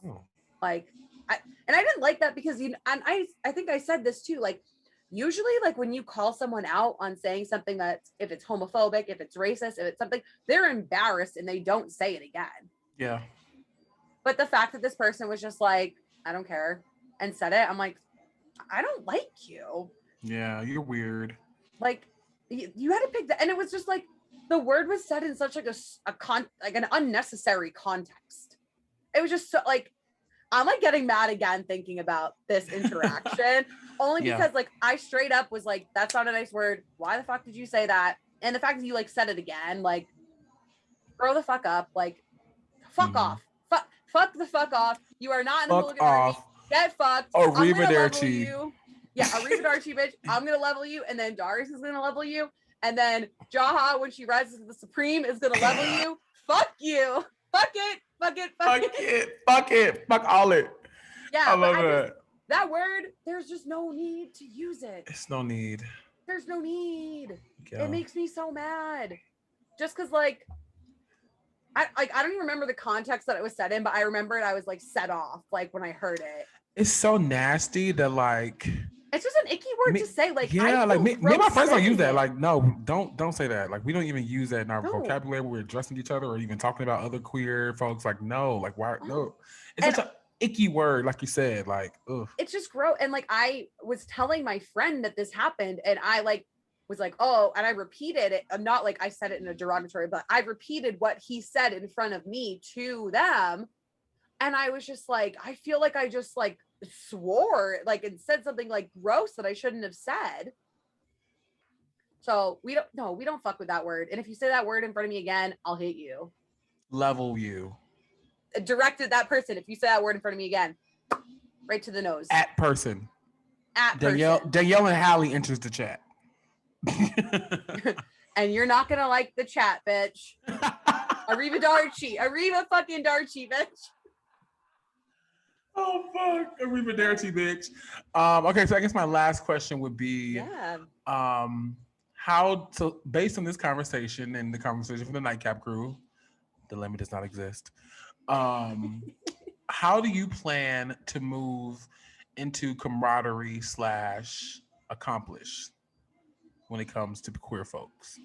Like, I didn't like that because, and I think I said this too, like, usually, like, when you call someone out on saying something that, if it's homophobic, if it's racist, if it's something, they're embarrassed and they don't say it again. Yeah. But the fact that this person was just like, I don't care, and said it, I'm like, I don't like you. Yeah, you're weird. Like, you had to pick that. And it was just like, the word was said in such like like an unnecessary context. It was just so, like, I'm like getting mad again thinking about this interaction only because like I straight up was like, that's not a nice word. Why the fuck did you say that? And the fact that you like said it again, like, grow the fuck up, like, fuck off. Fuck the fuck off. You are not in the Hooligan Army. Get fucked. Arrivederci. Yeah, arrivederci, bitch. I'm gonna level you, and then Darius is gonna level you, and then Jaha, when she rises to the Supreme, is gonna level you. Fuck you. Fuck it. Fuck it. Fuck it. Fuck it. Fuck all it. Yeah, I love it. That word, there's just no need to use it. It's no need. There's no need. Yeah. It makes me so mad. Just because, like, I don't even remember the context that it was said in, but I remember it. I was like set off, like, when I heard it. It's so nasty that, like, it's just an icky word to say. Like, yeah, like me and my friends don't use that. Like, no, don't say that. Like, we don't even use that in our vocabulary when we're addressing each other or even talking about other queer folks. Like, no, like, why? No, it's such an icky word, like you said. Like, ugh. It's just gross. And like, I was telling my friend that this happened, and I like was like, oh, and I repeated it. I'm not like I said it in a derogatory, but I repeated what he said in front of me to them. And I was just like, I feel like I just like swore, like, and said something like gross that I shouldn't have said. So we don't fuck with that word. And if you say that word in front of me again, I'll hit you. Level you. Directed that person. If you say that word in front of me again, right to the nose. At person. Danielle and Hallie enters the chat. And you're not gonna like the chat, bitch. Arriva fucking Darchi, bitch. Oh fuck, arrivederci, bitch. Okay, so I guess my last question would be, how to, based on this conversation and the conversation from the Nightcap crew, the limit does not exist. How do you plan to move into camaraderie / accomplish when it comes to queer folks?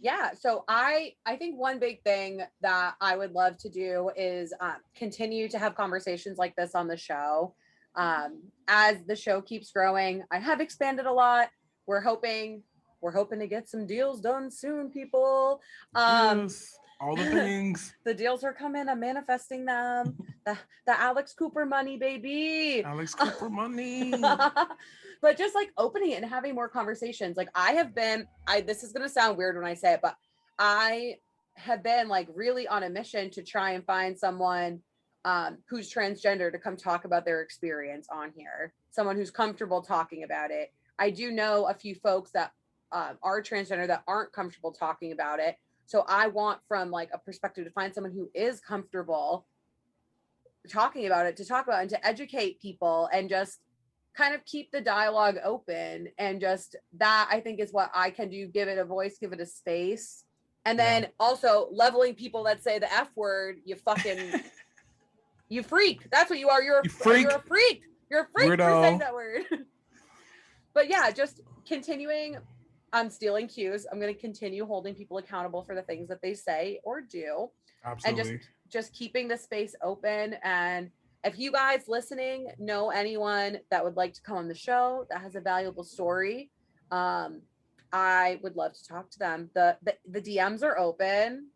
Yeah, so I think one big thing that I would love to do is continue to have conversations like this on the show. As the show keeps growing, I have expanded a lot. We're hoping to get some deals done soon, people. Yes, all the things. The deals are coming. I'm manifesting them. The Alex Cooper money, baby. Alex Cooper money. But just like opening it and having more conversations. Like this is going to sound weird when I say it, but I have been like really on a mission to try and find someone who's transgender to come talk about their experience on here. Someone who's comfortable talking about it. I do know a few folks that are transgender that aren't comfortable talking about it. So I want, from like a perspective, to find someone who is comfortable talking about it, to talk about it, and to educate people and just kind of keep the dialogue open. And just that, I think, is what I can do. Give it a voice, give it a space. And then also leveling people that say the F word. You fucking, you freak. That's what you are. You're a freak. You're a freak. You're a freak for saying that word. But yeah, just continuing. I'm stealing cues. I'm going to continue holding people accountable for the things that they say or do. Absolutely. And just keeping the space open. And if you guys listening know anyone that would like to come on the show that has a valuable story, I would love to talk to them. The DMs are open.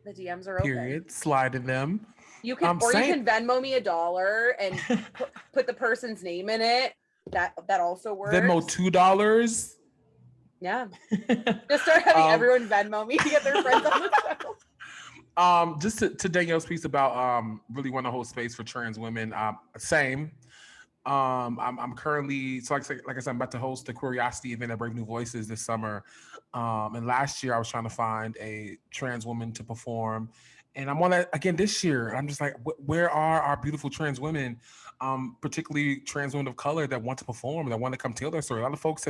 The DMs are open. Period. Slide in them. You can you can Venmo me $1 and put the person's name in it. That also works. Venmo $2. Yeah. Just start having everyone Venmo me to get their friends on the show. Just to Danielle's piece about really want to hold space for trans women. Same. I'm currently like I said, I'm about to host the Curiosity event at Brave New Voices this summer. And last year I was trying to find a trans woman to perform, and I'm on that again this year. I'm just like, where are our beautiful trans women, particularly trans women of color that want to perform, that want to come tell their story? A lot of folks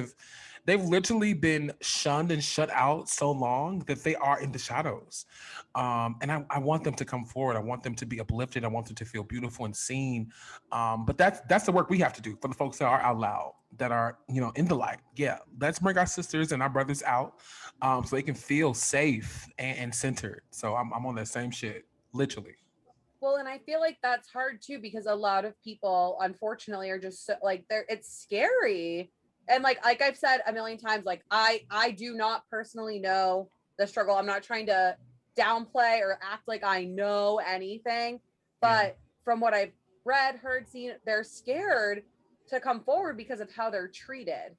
they've literally been shunned and shut out so long that they are in the shadows. And I want them to come forward. I want them to be uplifted. I want them to feel beautiful and seen. But that's the work we have to do for the folks that are out loud, that are in the light. Yeah, let's bring our sisters and our brothers out, so they can feel safe and centered. So I'm on that same shit, literally. Well, and I feel like that's hard too, because a lot of people, unfortunately, are just so, like, it's scary. And like I've said a million times, like I do not personally know the struggle. I'm not trying to downplay or act like I know anything, but from what I've read, heard, seen, they're scared to come forward because of how they're treated.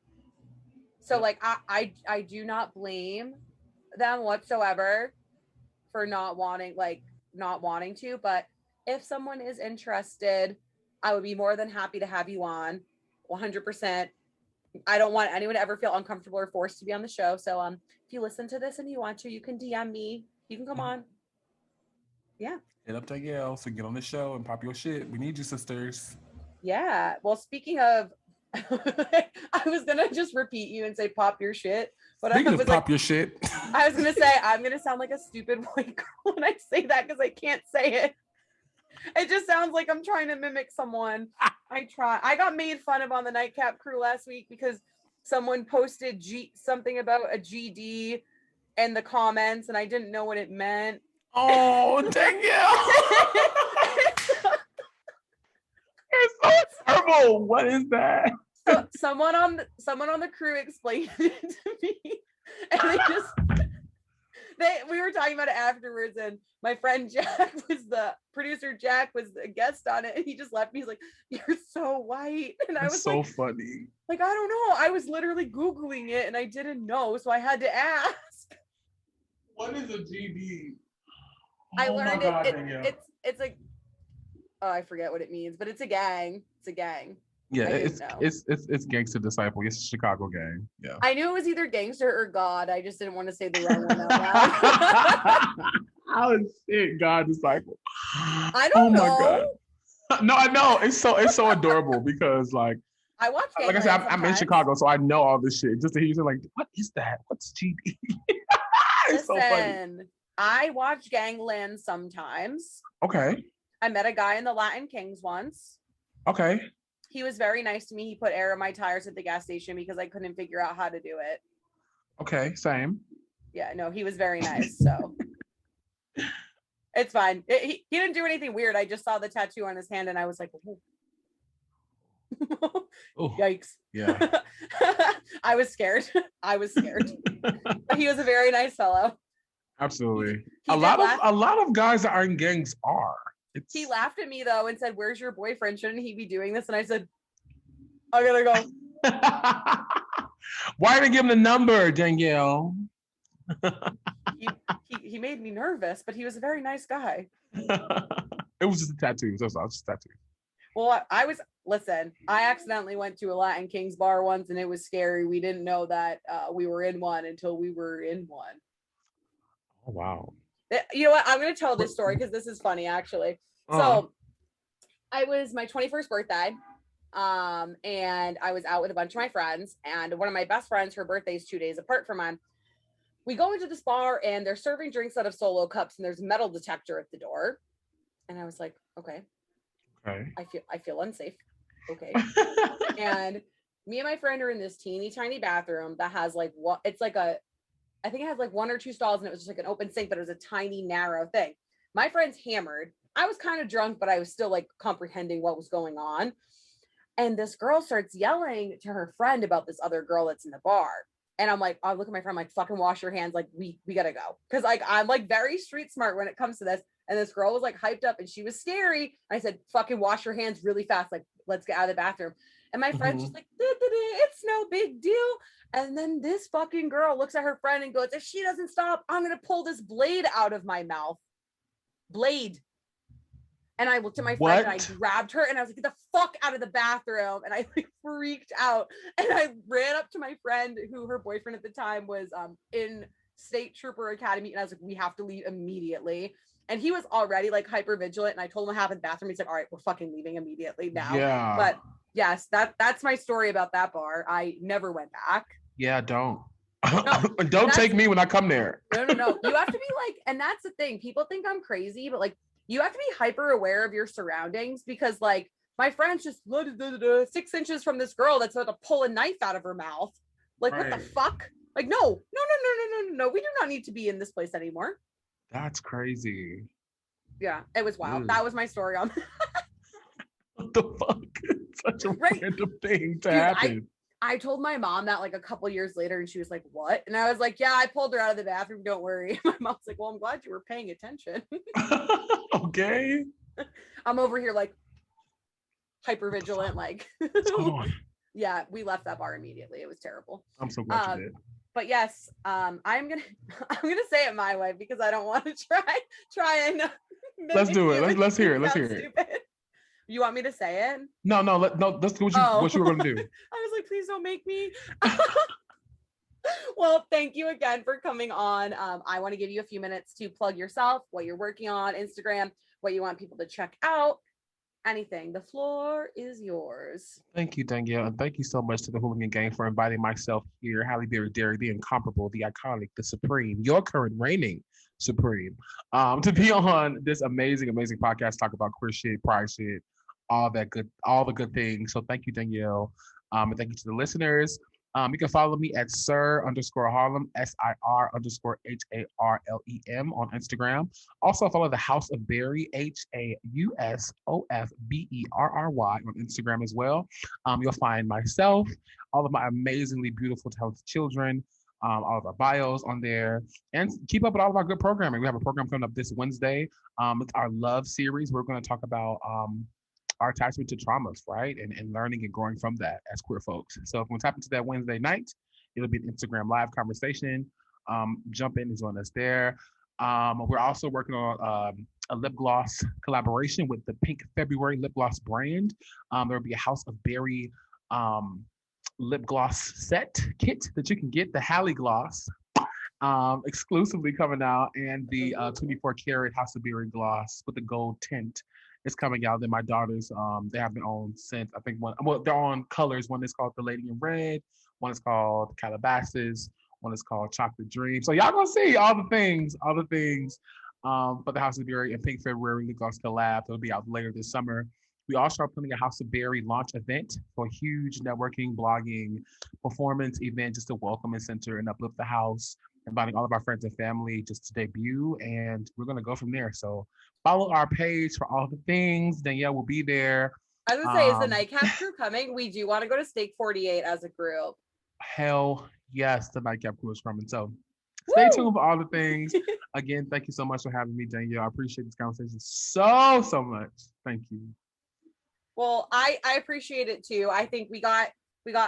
So like I do not blame them whatsoever for not wanting to, but if someone is interested, I would be more than happy to have you on 100%. I don't want anyone to ever feel uncomfortable or forced to be on the show. So if you listen to this and you want to, you can DM me. You can come on. Yeah. Hit up Danielle so get on the show and pop your shit. We need you, sisters. Yeah. Well, speaking of, I was gonna just repeat you and say pop your shit, but Speaking I was of pop your shit, I was gonna say I'm gonna sound like a stupid white girl when I say that because I can't say it. It just sounds like I'm trying to mimic someone. I try. I got made fun of on the Nightcap Crew last week because someone posted something about a GD in the comments, and I didn't know what it meant. oh Danielle. It's so terrible. What is that? So someone on the crew explained it to me, and we were talking about it afterwards, and my friend Jack producer Jack was a guest on it, and he just left me. He's like, "You're so white," and I was so like, funny. Like, I don't know. I was literally Googling it, and I didn't know, so I had to ask. What is a GD? I learned it's like, oh, I forget what it means, but it's a gang. It's a gang. Yeah, it's Gangster Disciple. It's a Chicago gang. Yeah. I knew it was either gangster or God. I just didn't want to say the wrong one out loud. How is it God Disciple? I don't know. My God. No, I know. It's so adorable because like I watch like I said, I'm in Chicago, so I know all this shit. Just to hear you say like, what is that? What's GD? It's so funny. I watch Gangland sometimes. Okay. I met a guy in the Latin Kings once. Okay. He was very nice to me. He put air in my tires at the gas station because I couldn't figure out how to do it. Okay, same. Yeah, no, he was very nice. So it's fine. He didn't do anything weird. I just saw the tattoo on his hand and I was like, oh. Yikes. Yeah. I was scared. But he was a very nice fellow. Absolutely. A lot of guys that are in gangs are. He laughed at me though and said, "Where's your boyfriend? Shouldn't he be doing this?" And I said, "I gotta go." Why did I give him the number, Danielle? he made me nervous, but he was a very nice guy. It was just a tattoo. That's all. Just a tattoo. Well, listen, I accidentally went to a Latin Kings bar once and it was scary. We didn't know that we were in one until we were in one. Oh, wow. You know what? I'm going to tell this story because this is funny, actually. So I was my 21st birthday, and I was out with a bunch of my friends, and one of my best friends, her birthday is 2 days apart from mine. We go into this bar, and they're serving drinks out of Solo cups, and there's a metal detector at the door. And I was like, okay. I feel unsafe. Okay. And me and my friend are in this teeny tiny bathroom that has like I think it has like 1 or 2 stalls, and it was just like an open sink, but it was a tiny, narrow thing. My friend's hammered. I was kind of drunk, but I was still like comprehending what was going on. And this girl starts yelling to her friend about this other girl that's in the bar. And I'm like, I look at my friend, like, fucking wash your hands. Like, we gotta go. Cause like, I'm like very street smart when it comes to this. And this girl was like hyped up and she was scary. I said, fucking wash your hands really fast. Like, let's get out of the bathroom. And my friend's just like, it's no big deal. And then this fucking girl looks at her friend and goes, if she doesn't stop, I'm going to pull this blade out of my mouth. Blade. And I looked at my friend and I grabbed her and I was like, get the fuck out of the bathroom. And I like freaked out. And I ran up to my friend who her boyfriend at the time was in State Trooper Academy. And I was like, we have to leave immediately. And he was already like hyper vigilant. And I told him what happened in the bathroom. He said, all right, we're fucking leaving immediately now. Yeah. But yes, that's my story about that bar. I never went back. Yeah, don't. No, don't take me when I come there. No. You have to be like, and that's the thing. People think I'm crazy, but like, you have to be hyper aware of your surroundings because like my friend's just 6 inches from this girl that's about to pull a knife out of her mouth. Like, right. What the fuck? Like, no. We do not need to be in this place anymore. That's crazy. Yeah, it was wild. That was my story on what the fuck? It's such a random thing to happen. I told my mom that like a couple years later and she was like, what? And I was like, yeah, I pulled her out of the bathroom. Don't worry. My mom's like, well, I'm glad you were paying attention. Okay. I'm over here like hyper vigilant. Like, yeah, we left that bar immediately. It was terrible. I'm so glad you did. But yes, I'm gonna say it my way because I don't want to try and let's do it. Let's hear it. Let's hear it. You want me to say it? No. That's what you were gonna do. I was like, please don't make me. Well, thank you again for coming on. I want to give you a few minutes to plug yourself, what you're working on, Instagram, what you want people to check out, anything. The floor is yours. Thank you, Danielle. And thank you so much to the Hooligan Gang for inviting myself here, Halle Berry Derry, the incomparable, the iconic, the supreme, your current reigning supreme, to be on this amazing podcast, talk about queer shit, pride shit, all the good things. So thank you, Danielle. And thank you to the listeners. You can follow me at Sir_Harlem, SIR_HARLEM on Instagram. Also follow the House of Berry, HAUSOFBERRY on Instagram as well. You'll find myself, all of my amazingly beautiful, talented children, all of our bios on there, and keep up with all of our good programming. We have a program coming up this Wednesday. It's our love series. We're going to talk about our attachment to traumas, right? And learning and growing from that as queer folks. So if we tap into that Wednesday night, it'll be an Instagram live conversation. Jump in and join us there. We're also working on a lip gloss collaboration with the Pink February lip gloss brand. There'll be a House of Berry lip gloss set kit that you can get, the Halle gloss, exclusively coming out, and the 24 karat House of Berry gloss with the gold tint is coming out. Then my daughters, they have their own scent. I think they're on colors. One is called the Lady in Red. One is called Calabasas. One is called Chocolate Dream. So y'all gonna see all the things for the House of Berry and Pink February lip gloss collab. It'll be out later this summer. We also are planning a House of Berry launch event for a huge networking, blogging, performance event just to welcome and center and uplift the house, inviting all of our friends and family just to debut, and we're gonna go from there. So follow our page for all the things. Danielle will be there. I was gonna say, is the Nightcap crew coming? We do want to go to Steak 48 as a group. Hell yes, the Nightcap crew is coming. So stay tuned for all the things. Again, thank you so much for having me, Danielle. I appreciate this conversation so much. Thank you. Well, I appreciate it too. I think we got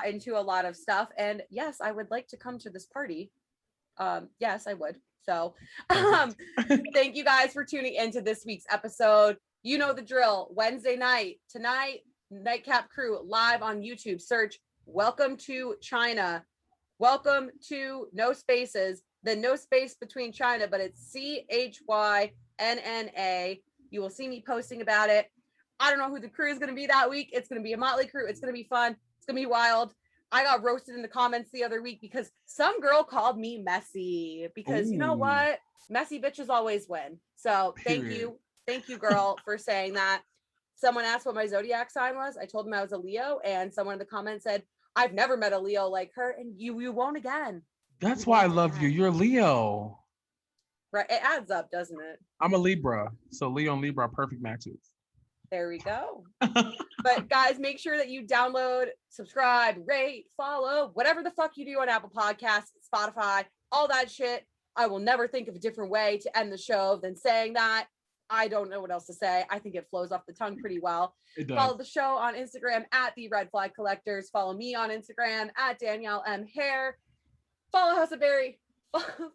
into a lot of stuff, and yes, I would like to come to this party. Yes, I would. So thank you guys for tuning into this week's episode. You know the drill. Wednesday night tonight, Nightcap Crew live on YouTube. Search Welcome to China. Welcome to No Spaces. The no space between China, but it's CHYNNA. You will see me posting about it. I don't know who the crew is going to be that week. It's going to be a motley crew. It's going to be fun. It's going to be wild. I got roasted in the comments the other week because some girl called me messy because you know what? Messy bitches always win. So thank you, girl, for saying that. Someone asked what my zodiac sign was. I told them I was a Leo, and someone in the comments said, I've never met a Leo like her, and you won't again. That's why I love you. You're a Leo. Right. It adds up, doesn't it? I'm a Libra. So Leo and Libra are perfect matches. There we go. But guys, make sure that you download, subscribe, rate, follow, whatever the fuck you do on Apple Podcasts, Spotify, all that shit. I will never think of a different way to end the show than saying that. I don't know what else to say. I think it flows off the tongue pretty well. Follow the show on Instagram at the Red Flag Collectors. Follow me on Instagram at Danielle M. Hare. Follow House of Berry.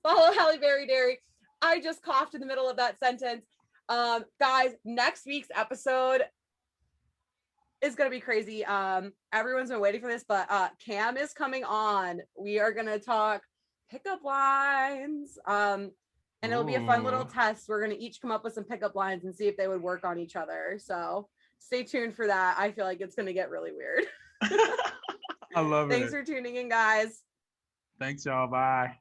Follow Halle Berry Derry. I just coughed in the middle of that sentence. Guys, next week's episode is gonna be crazy. Everyone's been waiting for this, but Cam is coming on. We are gonna talk pickup lines. And it'll be a fun little test. We're gonna each come up with some pickup lines and see if they would work on each other. So stay tuned for that. I feel like it's gonna get really weird. I love it. Thanks for tuning in, guys. Thanks, y'all. Bye.